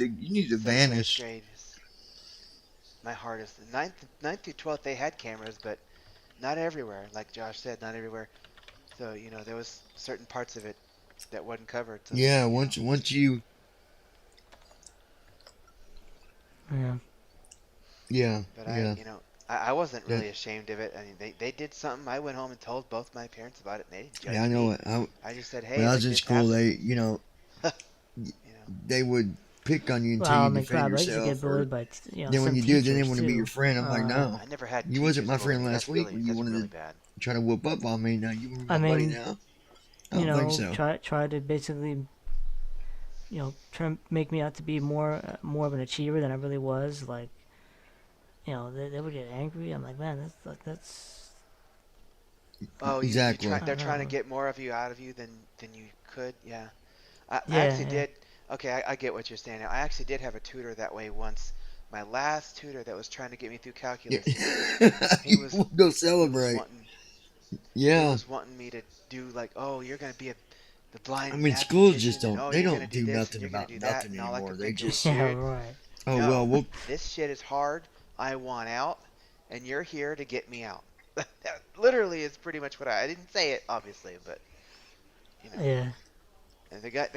Speaker 1: to
Speaker 5: 7th and 8th
Speaker 1: vanish.
Speaker 5: grade is my hardest. Ninth through 12th, they had cameras, but not everywhere. Like Josh said, not everywhere. So, there was certain parts of it that wasn't covered. So,
Speaker 1: Yeah. Once you.
Speaker 2: yeah.
Speaker 1: Yeah.
Speaker 5: but
Speaker 1: Yeah.
Speaker 5: I wasn't
Speaker 1: That.
Speaker 5: really ashamed of it. I mean, they did something. I went home and told both my parents about it, and they didn't
Speaker 1: Yeah. I
Speaker 5: judge
Speaker 1: know
Speaker 5: me.
Speaker 1: it.
Speaker 5: I just said,
Speaker 1: When
Speaker 5: hey,
Speaker 1: I
Speaker 5: like
Speaker 1: was in
Speaker 5: this
Speaker 1: school,
Speaker 5: happened.
Speaker 1: y-
Speaker 5: You know.
Speaker 1: they would pick on you until
Speaker 2: Well, I
Speaker 1: you
Speaker 2: mean,
Speaker 1: defend
Speaker 2: crap, I used to get
Speaker 1: yourself, or
Speaker 2: bullied by
Speaker 1: then when
Speaker 2: some
Speaker 1: you do, then they
Speaker 2: teachers
Speaker 1: want to be your
Speaker 2: too.
Speaker 1: friend. I'm like, no,
Speaker 5: I never had
Speaker 1: you wasn't
Speaker 5: teachers
Speaker 1: my
Speaker 5: bully
Speaker 1: friend
Speaker 5: me.
Speaker 1: last week when you
Speaker 5: That's
Speaker 1: wanted
Speaker 5: really
Speaker 1: to
Speaker 5: bad.
Speaker 1: try to whoop up on me. Now you want to be
Speaker 2: I
Speaker 1: my buddy
Speaker 2: mean,
Speaker 1: now? I don't think so.
Speaker 2: try to basically try and make me out to be more of an achiever than I really was. Like, they would get angry. I'm like, man, that's
Speaker 5: Oh,
Speaker 1: Exactly.
Speaker 2: I
Speaker 5: they're
Speaker 2: don't
Speaker 5: trying to
Speaker 2: know.
Speaker 5: get more of you out of you than you could. Yeah. I
Speaker 2: Yeah,
Speaker 5: actually
Speaker 2: yeah.
Speaker 5: did. Okay, I get what you're saying now. I actually did have a tutor that way once. My last tutor that was trying to get me through
Speaker 1: Yeah.
Speaker 5: calculus, he
Speaker 1: You
Speaker 5: was
Speaker 1: want to go
Speaker 5: he was
Speaker 1: celebrate?
Speaker 5: wanting he
Speaker 1: Yeah.
Speaker 5: was wanting me to do like, oh, you're gonna be the
Speaker 1: I
Speaker 5: blind
Speaker 1: mean, schools just
Speaker 5: mathematician, and
Speaker 1: don't.
Speaker 5: oh,
Speaker 1: They
Speaker 5: you're gonna
Speaker 1: don't
Speaker 5: do
Speaker 1: do
Speaker 5: this and
Speaker 1: nothing
Speaker 5: you're gonna
Speaker 1: about
Speaker 5: do that,
Speaker 1: nothing
Speaker 5: and all I
Speaker 1: anymore.
Speaker 5: could
Speaker 1: They
Speaker 5: think was,
Speaker 1: just.
Speaker 2: Yeah,
Speaker 5: dude,
Speaker 2: right.
Speaker 1: Oh well.
Speaker 5: no,
Speaker 1: We'll.
Speaker 5: this shit is hard. I want out, and you're here to get me out. That literally is pretty much what I didn't say it obviously, but you know.
Speaker 2: Yeah.
Speaker 5: And the guy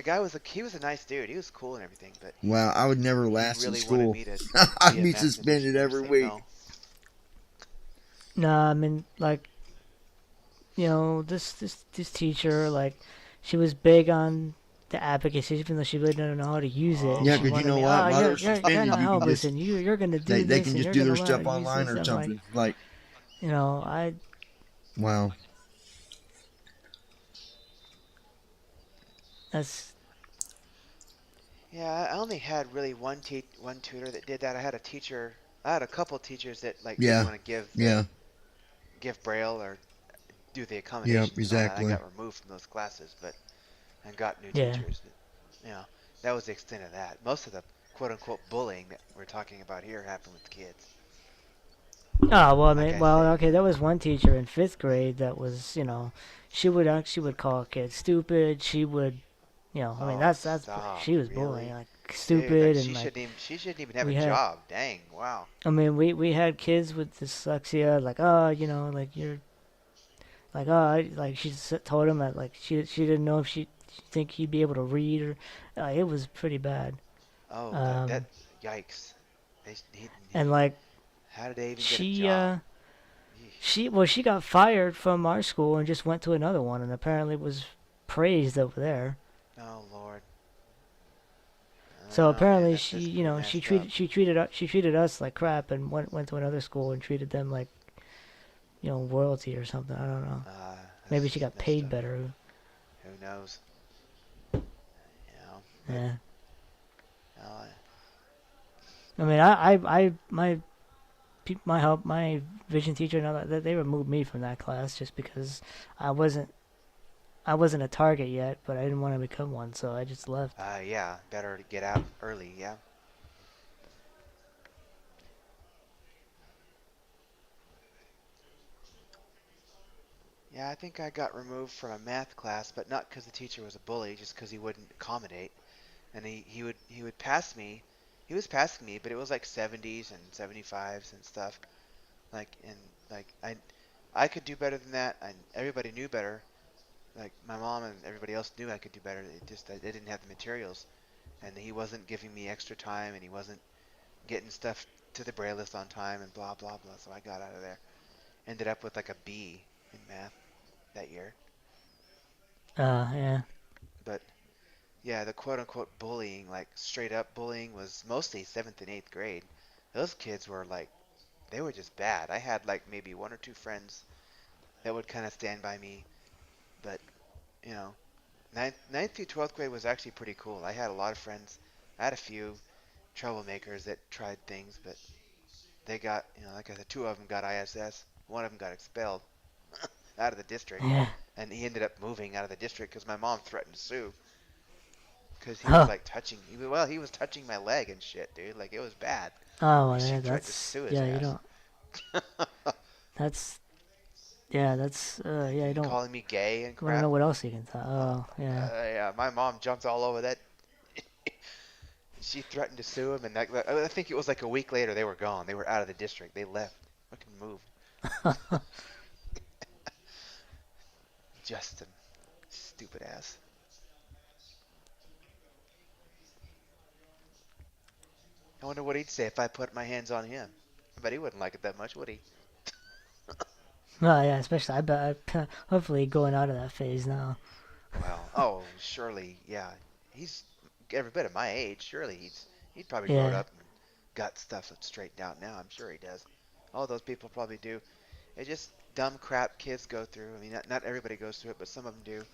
Speaker 5: he was a nice dude. He was cool and everything, but
Speaker 1: Wow. I would never
Speaker 5: he
Speaker 1: last in
Speaker 5: really wanted
Speaker 1: school.
Speaker 5: me to
Speaker 1: I'd
Speaker 5: be a
Speaker 1: be
Speaker 5: mathematician.
Speaker 1: suspended
Speaker 5: I just
Speaker 1: every
Speaker 5: say
Speaker 1: week.
Speaker 5: no.
Speaker 2: Nah, I mean, like, this teacher, like, she was big on the advocacy, even though she really didn't know how to use it, and
Speaker 5: Oh
Speaker 1: Yeah,
Speaker 2: she
Speaker 1: because you
Speaker 2: wanted
Speaker 1: know
Speaker 2: me,
Speaker 1: what? While they're
Speaker 2: you're kind
Speaker 1: suspended,
Speaker 2: of
Speaker 1: you can
Speaker 2: helpless,
Speaker 1: just.
Speaker 2: and you're gonna do
Speaker 1: They
Speaker 2: this,
Speaker 1: can
Speaker 2: and
Speaker 1: just
Speaker 2: you're
Speaker 1: do
Speaker 2: gonna
Speaker 1: their
Speaker 2: learn how
Speaker 1: stuff
Speaker 2: to use
Speaker 1: online
Speaker 2: this.
Speaker 1: or
Speaker 2: I'm like,
Speaker 1: something. Like,
Speaker 2: I
Speaker 1: wow.
Speaker 2: that's
Speaker 5: Yeah, I only had really one tutor that did that. I had a couple teachers that like didn't
Speaker 1: Yeah.
Speaker 5: want to
Speaker 1: Yeah.
Speaker 5: give Braille or do the
Speaker 1: Yeah.
Speaker 5: accommodations and all that. I
Speaker 1: Exactly.
Speaker 5: got removed from those classes, but and got new
Speaker 2: yeah.
Speaker 5: teachers. But that was the extent of that. Most of the quote unquote bullying that we're talking about here happened with kids.
Speaker 2: Oh well, I
Speaker 5: Like
Speaker 2: mean,
Speaker 5: I
Speaker 2: well,
Speaker 5: say,
Speaker 2: okay, there was one teacher in fifth grade that was, she would call kids stupid. She would, I mean,
Speaker 5: oh
Speaker 2: that's
Speaker 5: stop,
Speaker 2: she was bullying,
Speaker 5: really?
Speaker 2: like,
Speaker 5: Dude, like
Speaker 2: stupid, and like
Speaker 5: she shouldn't even have a
Speaker 2: we had
Speaker 5: job. Dang, wow.
Speaker 2: I mean, we had kids with dyslexia, like, oh, like you're like, oh, like she told him that, like, she didn't know if she think he'd be able to read, or it was pretty bad.
Speaker 5: Oh, that
Speaker 2: Um,
Speaker 5: yikes.
Speaker 2: and like
Speaker 5: How did they even get a
Speaker 2: she
Speaker 5: job? Yeesh.
Speaker 2: she got fired from our school and just went to another one, and apparently was praised over there.
Speaker 5: Oh Lord.
Speaker 2: So
Speaker 5: Oh man,
Speaker 2: apparently
Speaker 5: that's
Speaker 2: she,
Speaker 5: just messed up.
Speaker 2: she treated us like crap and went to another school and treated them like royalty or something. I don't know.
Speaker 5: That's
Speaker 2: Maybe she
Speaker 5: just
Speaker 2: got
Speaker 5: messed
Speaker 2: paid
Speaker 5: up.
Speaker 2: better.
Speaker 5: Who knows? You know, but
Speaker 2: Yeah.
Speaker 5: uh,
Speaker 2: I mean, my vision teacher and all that, they removed me from that class just because I wasn't I wasn't a target yet, but I didn't want to become one, so I just left.
Speaker 5: yeah, better to get out early. Yeah. Yeah, I think I got removed from a math class, but not because the teacher was a bully, just because he wouldn't accommodate. And he would pass me. He was passing me, but it was like 70s and 75s and stuff. And like I could do better than that, and everybody knew better. Like my mom and everybody else knew I could do better. It just I didn't have the materials, and he wasn't giving me extra time, and he wasn't getting stuff to the braille list on time, and blah blah blah. So I got out of there. Ended up with like a B in math that year.
Speaker 2: Yeah.
Speaker 5: But yeah, the quote unquote bullying, like straight up bullying, was mostly seventh and eighth grade. Those kids were like, they were just bad. I had like maybe one or two friends that would kind of stand by me, but you know, ninth through 12th grade was actually pretty cool. I had a lot of friends. I had a few troublemakers that tried things, but they got, like I said, two of them got ISS. One of them got expelled out of the district,
Speaker 2: Yeah.
Speaker 5: and he ended up moving out of the district because my mom threatened to sue because he was
Speaker 2: Oh.
Speaker 5: like he was touching my leg and shit, dude. Like it was bad.
Speaker 2: Oh, well,
Speaker 5: She
Speaker 2: yeah,
Speaker 5: threatened to
Speaker 2: that's
Speaker 5: sue his
Speaker 2: yeah. You
Speaker 5: ass.
Speaker 2: don't. That's yeah. Yeah. You
Speaker 5: Calling me gay and
Speaker 2: want to
Speaker 5: crap.
Speaker 2: know what else you can tell.
Speaker 5: Uh,
Speaker 2: Oh, yeah.
Speaker 5: yeah, my mom jumped all over that. She threatened to sue him, and I think it was like a week later they were gone. They were out of the district. They left. Fucking moved. Justin, stupid ass. I wonder what he'd say if I put my hands on him. I bet he wouldn't like it that much, would he?
Speaker 2: Well, yeah. Especially, I bet. Hopefully, going out of that phase now.
Speaker 5: Well, oh, surely, yeah. He's every bit of my age. Surely he'd probably grown
Speaker 2: Yeah.
Speaker 5: up and got stuff straightened out now. I'm sure he does. All those people probably do. It's just dumb crap kids go through. I mean, not everybody goes through it, but some of them do.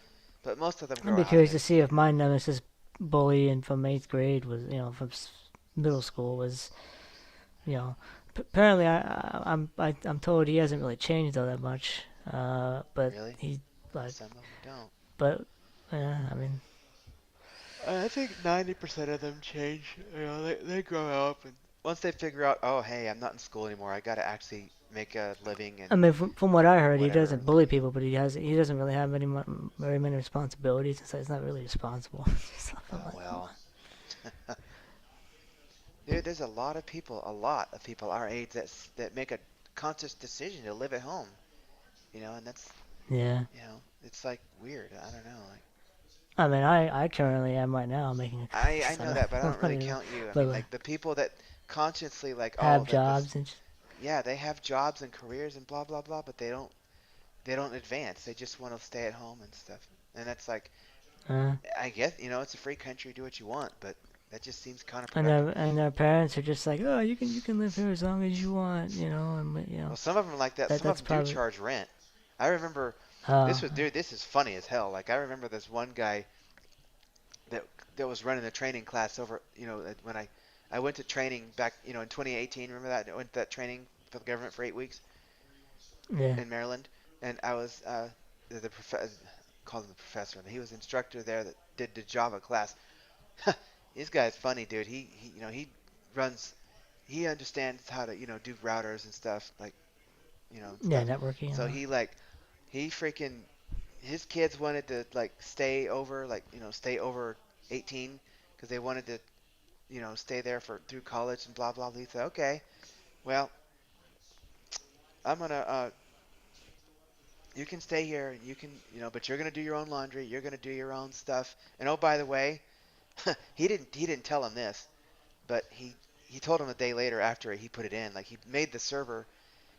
Speaker 5: But most of them
Speaker 2: I'd
Speaker 5: grow
Speaker 2: be
Speaker 5: out of
Speaker 2: curious
Speaker 5: it.
Speaker 2: to see if my nemesis bully and from eighth grade was, from middle school was, you know, apparently I'm told he hasn't really changed all that much. But
Speaker 5: Really?
Speaker 2: he like,
Speaker 5: Some of them don't.
Speaker 2: but yeah, I mean,
Speaker 5: I think 90% of them change. They grow up and once they figure out, oh, hey, I'm not in school anymore. I got to actually make a living and
Speaker 2: from what I heard, he
Speaker 5: whatever.
Speaker 2: doesn't bully people, but he doesn't really have very many responsibilities, and so he's not really responsible. So I'm
Speaker 5: Oh,
Speaker 2: like, come
Speaker 5: well. Dude, there's a lot of people our age that make a conscious decision to live at home. And that's,
Speaker 2: on. Yeah.
Speaker 5: it's like weird. I don't know. Like
Speaker 2: I mean, I currently am right now making a
Speaker 5: I
Speaker 2: conscious.
Speaker 5: know that, but I don't
Speaker 2: I
Speaker 5: really
Speaker 2: don't know,
Speaker 5: count you. I
Speaker 2: but
Speaker 5: mean, like the people that consciously like, oh,
Speaker 2: have jobs and.
Speaker 5: yeah, they have jobs and careers and blah blah blah, but they don't advance. They just want to stay at home and stuff. And that's like,
Speaker 2: Uh,
Speaker 5: I guess, it's a free country, do what you want, but that just seems
Speaker 2: and
Speaker 5: counterproductive.
Speaker 2: their parents are just like, oh, you can live here as long as you want, and
Speaker 5: Well, some of them like that. Some of
Speaker 2: that's
Speaker 5: them do
Speaker 2: probably
Speaker 5: charge rent. I remember
Speaker 2: uh
Speaker 5: dude, this is funny as hell. Like I remember this one guy that that was running a training class over, when I went to training back, in 2018. Remember that? I went to that training for the government for 8 weeks
Speaker 2: yeah
Speaker 5: in Maryland, and I was the professor, called him the professor. He was instructor there that did the Java class. This guy's funny, dude. He runs, he understands how to, do routers and stuff, like, and
Speaker 2: yeah
Speaker 5: stuff.
Speaker 2: networking.
Speaker 5: So he freaking, his kids wanted to like stay over, like, stay over 18 because they wanted to, stay there for through college and blah blah blah. He said, okay, well, I'm gonna, you can stay here, you can, but you're gonna do your own laundry, you're gonna do your own stuff. And oh, by the way, he didn't tell him this, but he told him a day later after he put it in. Like he made the server.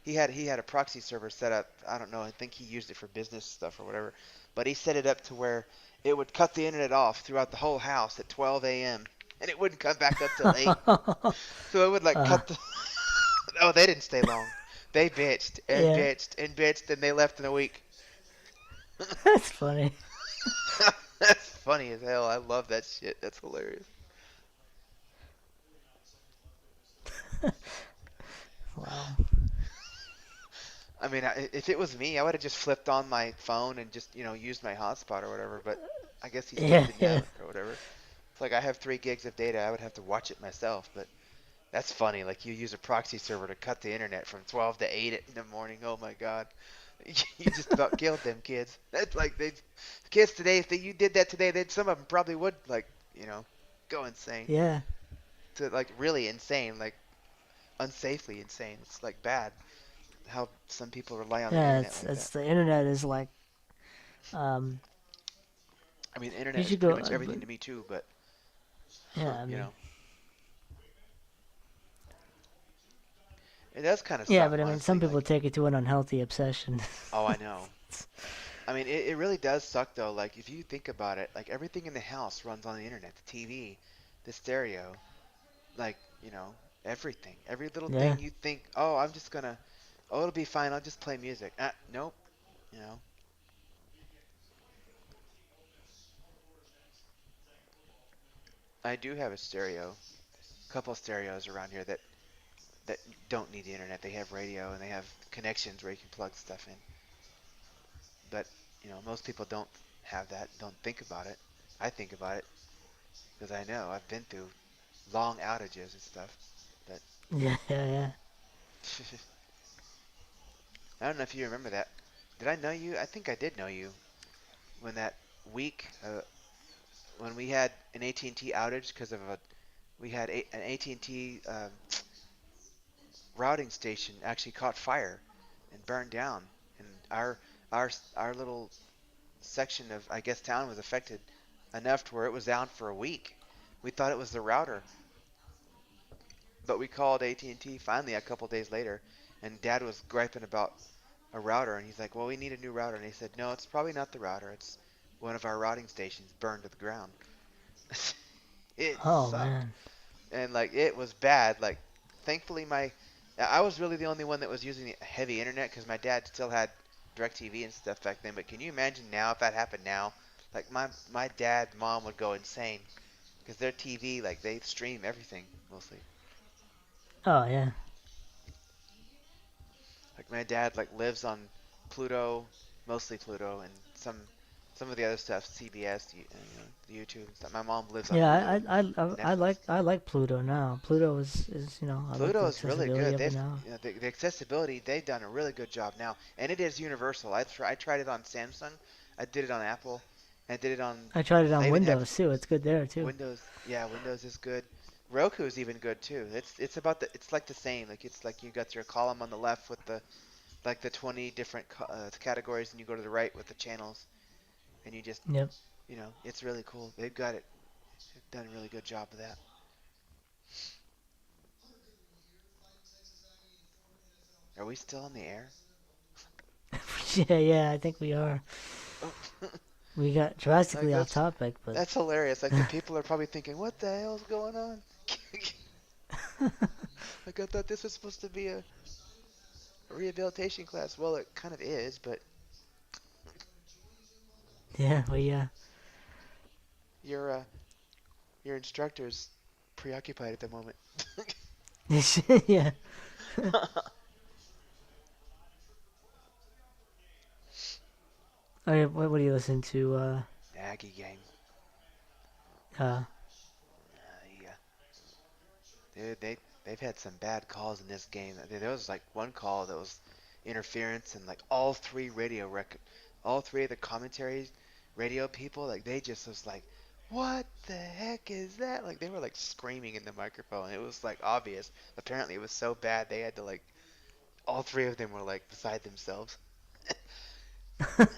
Speaker 5: He had a proxy server set up. I don't know. I think he used it for business stuff or whatever. But he set it up to where it would cut the internet off throughout the whole house at 12 a.m. and it wouldn't come back up till 8. So it would like
Speaker 2: uh,
Speaker 5: cut the. Oh, they didn't stay long. They bitched and
Speaker 2: yeah,
Speaker 5: bitched and bitched, and they left in a week.
Speaker 2: that's funny.
Speaker 5: That's funny as hell. I love that shit. That's hilarious.
Speaker 2: Wow.
Speaker 5: I mean, if it was me, I would have just flipped on my phone and just, used my hotspot or whatever. But I guess these kids
Speaker 2: Yeah,
Speaker 5: didn't have
Speaker 2: yeah,
Speaker 5: it or whatever. It's like I have 3 gigs of data. I would have to watch it myself. But that's funny. Like you use a proxy server to cut the internet from 12 to 8 in the morning. Oh my God. You just about killed them kids. That's like kids today. If you did that today, then some of them probably would like, go insane.
Speaker 2: yeah.
Speaker 5: To like really insane, like unsafely insane. It's like bad how some people rely on the
Speaker 2: Yeah,
Speaker 5: internet
Speaker 2: it's
Speaker 5: like that.
Speaker 2: it's the internet is like um
Speaker 5: I mean, the
Speaker 2: you
Speaker 5: internet is
Speaker 2: should
Speaker 5: pretty
Speaker 2: go
Speaker 5: much everything to me too, but
Speaker 2: yeah, I
Speaker 5: you
Speaker 2: mean
Speaker 5: know, it does kind of
Speaker 2: yeah,
Speaker 5: suck,
Speaker 2: but I mean some
Speaker 5: honestly.
Speaker 2: people
Speaker 5: Like,
Speaker 2: take it to an unhealthy obsession.
Speaker 5: oh, I know. I mean, it really does suck though. Like, if you think about it, like everything in the house runs on the internet, the TV, the stereo, like, everything, every little
Speaker 2: Yeah.
Speaker 5: thing you think, oh, I'm just gonna, oh, it'll be fine. I'll just play music. Nope. You know, I do have a stereo, a couple of stereos around here that don't need the internet. They have radio and they have connections where you can plug stuff in. But, most people don't have that, don't think about it. I think about it because I know I've been through long outages and stuff. But
Speaker 2: Yeah, yeah, yeah.
Speaker 5: I don't know if you remember that. Did I know you? I think I did know you when that week when we had an AT&T outage because of we had an AT&T routing station actually caught fire and burned down, and our our little section of I guess town was affected enough to where it was down for a week. We thought it was the router, but we called AT&T finally a couple days later, and Dad was griping about a router, and he's like, "Well, we need a new router." And they said, "No, it's probably not the router. It's one of our routing stations burned to the ground." It
Speaker 2: Oh
Speaker 5: sucked,
Speaker 2: man.
Speaker 5: and like it was bad. Like, thankfully, I was really the only one that was using heavy internet because my dad still had DirecTV and stuff back then. But can you imagine now if that happened now? Like my dad, mom would go insane because their TV, like they stream everything mostly.
Speaker 2: Oh yeah.
Speaker 5: Like my dad like lives on Pluto, mostly Pluto, and some of the other stuff, CBS, YouTube and stuff. My mom lives on
Speaker 2: Yeah,
Speaker 5: Hulu
Speaker 2: I
Speaker 5: and Netflix.
Speaker 2: I like Pluto now. Pluto is I like
Speaker 5: Pluto
Speaker 2: the
Speaker 5: is really
Speaker 2: accessibility
Speaker 5: good.
Speaker 2: of it
Speaker 5: They've
Speaker 2: now.
Speaker 5: the accessibility. They've done a really good job now, and it is universal. I tried it on Samsung, I did it on Apple, and I did it on.
Speaker 2: I tried it
Speaker 5: They
Speaker 2: on
Speaker 5: even have
Speaker 2: Windows too. It's good there too.
Speaker 5: Windows. Yeah, Windows is good. Roku is even good too. It's about it's like the same. Like it's like you got your column on the left with the 20 different categories, and you go to the right with the channels, and you just
Speaker 2: Yep.
Speaker 5: it's really cool. They've got it. They've done a really good job of that. Are we still on the air?
Speaker 2: Yeah, yeah. I think we are.
Speaker 5: Oh,
Speaker 2: We got
Speaker 5: like
Speaker 2: drastically off topic, but
Speaker 5: that's hilarious. Like the people are probably thinking, "What the hell's going on?" Like I thought this was supposed to be a rehabilitation class. Well, it kind of is, but
Speaker 2: yeah, we
Speaker 5: your uh, your instructor's preoccupied at the moment.
Speaker 2: yeah. Oh, yeah, what do you listen to?
Speaker 5: Aggie game.
Speaker 2: Uh,
Speaker 5: Yeah, they've had some bad calls in this game. There was like one call that was interference, and like all three of the commentaries, radio people, like they just was like, "What the heck is that?" Like they were like screaming in the microphone. It was like obvious. Apparently, it was so bad they had to like all three of them were like beside themselves.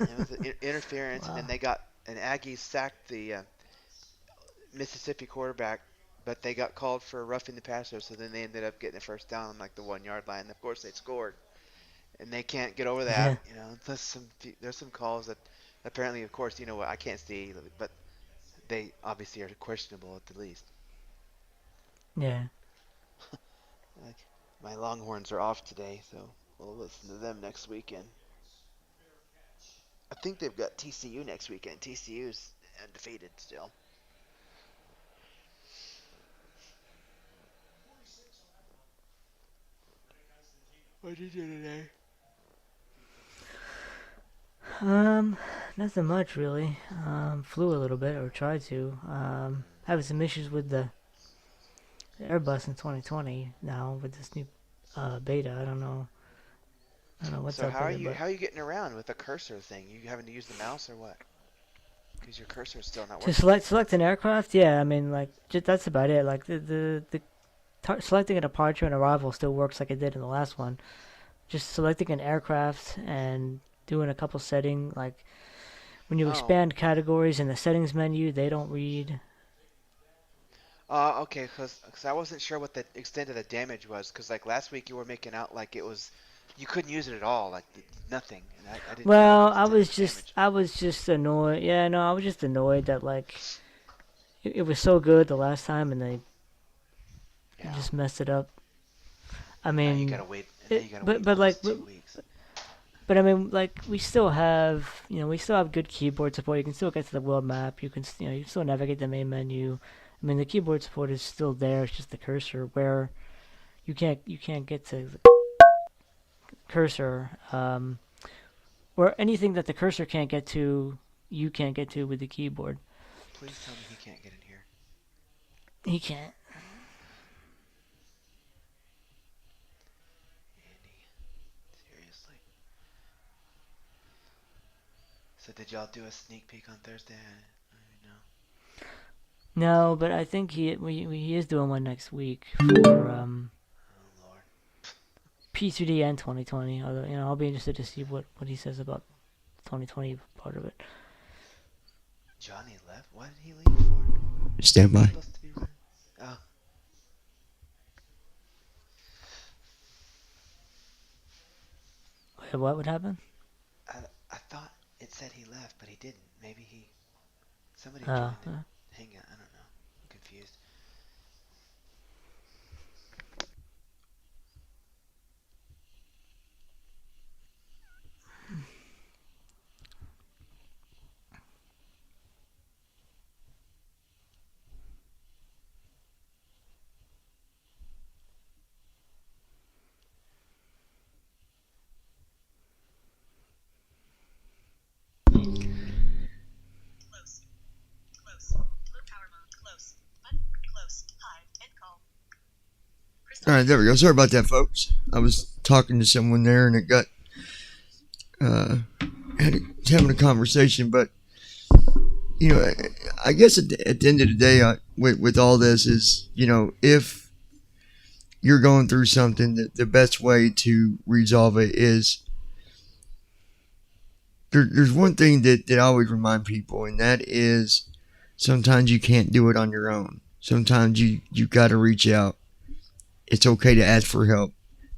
Speaker 5: It was interference, and then
Speaker 2: wow.
Speaker 5: they got an Aggies sacked the Mississippi quarterback, but they got called for roughing the passer, so then they ended up getting a first down on like the 1 yard line. Of course, they scored, and they can't get over that.
Speaker 2: Yeah.
Speaker 5: There's some calls that apparently, of course, you know what I can't see, but they obviously are questionable at the least.
Speaker 2: Yeah.
Speaker 5: Like, my Longhorns are off today, so we'll listen to them next weekend. I think they've got TCU next weekend. TCU's undefeated still. What did you do today?
Speaker 2: Um, Nothing much really. Flew a little bit or tried to. Having some issues with the Airbus in 2020 now with this new beta. I don't know. I don't know what's
Speaker 5: So
Speaker 2: up with it, but
Speaker 5: how are you getting around with the cursor thing? You having to use the mouse or what? Because your cursor's still not
Speaker 2: to
Speaker 5: working.
Speaker 2: select an aircraft, yeah. I mean, like that's about it. Like selecting a departure and arrival still works like it did in the last one. Just selecting an aircraft and doing a couple setting like when you
Speaker 5: Oh.
Speaker 2: expand categories in the settings menu, they don't read.
Speaker 5: Okay, because I wasn't sure what the extent of the damage was. Because like last week you were making out like it was, you couldn't use it at all, like nothing. And I didn't know
Speaker 2: Well,
Speaker 5: the extent of the damage.
Speaker 2: I was just annoyed. Yeah, no, I was just annoyed that like it was so good the last time and they
Speaker 5: Yeah.
Speaker 2: just messed it up. I
Speaker 5: Now you
Speaker 2: mean,
Speaker 5: gotta wait. And now you gotta wait
Speaker 2: but like
Speaker 5: almost 2 weeks.
Speaker 2: but I mean, like we still have, we still have good keyboard support. You can still get to the world map. You can, you can still navigate the main menu. I mean, the keyboard support is still there. It's just the cursor where you can't get to the cursor. Or anything that the cursor can't get to, you can't get to with the keyboard.
Speaker 5: Please tell me he can't get in here.
Speaker 2: He can't.
Speaker 5: Andy, seriously. So did y'all do a sneak peek on Thursday? I know.
Speaker 2: No, but I think he is doing one next week for
Speaker 5: Oh Lord.
Speaker 2: P2D and 2020. Although I'll be interested to see what he says about 2020 part of it.
Speaker 5: Johnny left. Why did he leave for?
Speaker 1: Stand by.
Speaker 5: Supposed to be. Oh.
Speaker 2: What would happen?
Speaker 5: I thought it said he left, but he didn't. Maybe somebody
Speaker 2: Uh,
Speaker 5: joined
Speaker 2: uh,
Speaker 5: and hang out. I don't know. I'm confused.
Speaker 4: Close. Close. Low power mode. Close. Button. Close. Hide. End call. Crystal.
Speaker 1: All right, there we go. Sorry about that, folks. I was talking to someone there, and it got having a conversation. But I guess at the end of the day, with all this is, if you're going through something, the best way to resolve it is there's one thing that I always remind people, and that is sometimes you can't do it on your own. Sometimes you got to reach out. It's okay to ask for help.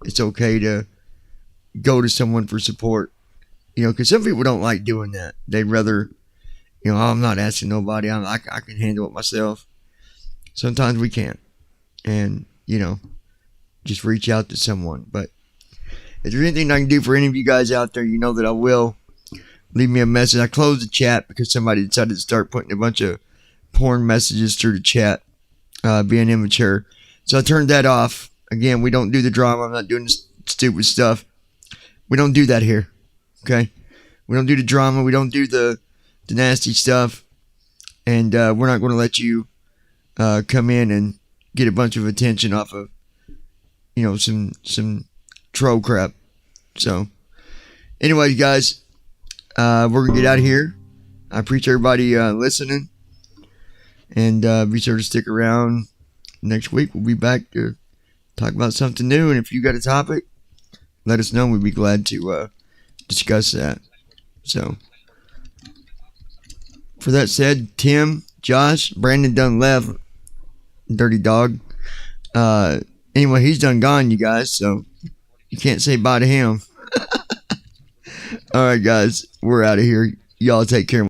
Speaker 1: It's okay to go to someone for support. Because some people don't like doing that. They'd rather, I'm not asking nobody. I can handle it myself. Sometimes we can't. And, just reach out to someone. But if there's anything I can do for any of you guys out there, you know that I will. Leave me a message. I closed the chat because somebody decided to start putting a bunch of porn messages through the chat, being immature. So I turned that off. Again, we don't do the drama. I'm not doing this stupid stuff. We don't do that here. Okay? We don't do the drama. We don't do the nasty stuff. And we're not going to let you come in and get a bunch of attention off of, some troll crap. So, anyway, guys, we're going to get out of here. I appreciate everybody listening. And be sure to stick around. Next week, we'll be back to talk about something new. And if you got a topic, let us know. We'd be glad to discuss that. So, for that said, Tim, Josh, Brandon done left. Dirty dog. Anyway, he's done gone, you guys. So, you can't say bye to him. All right, guys. We're out of here. Y'all take care.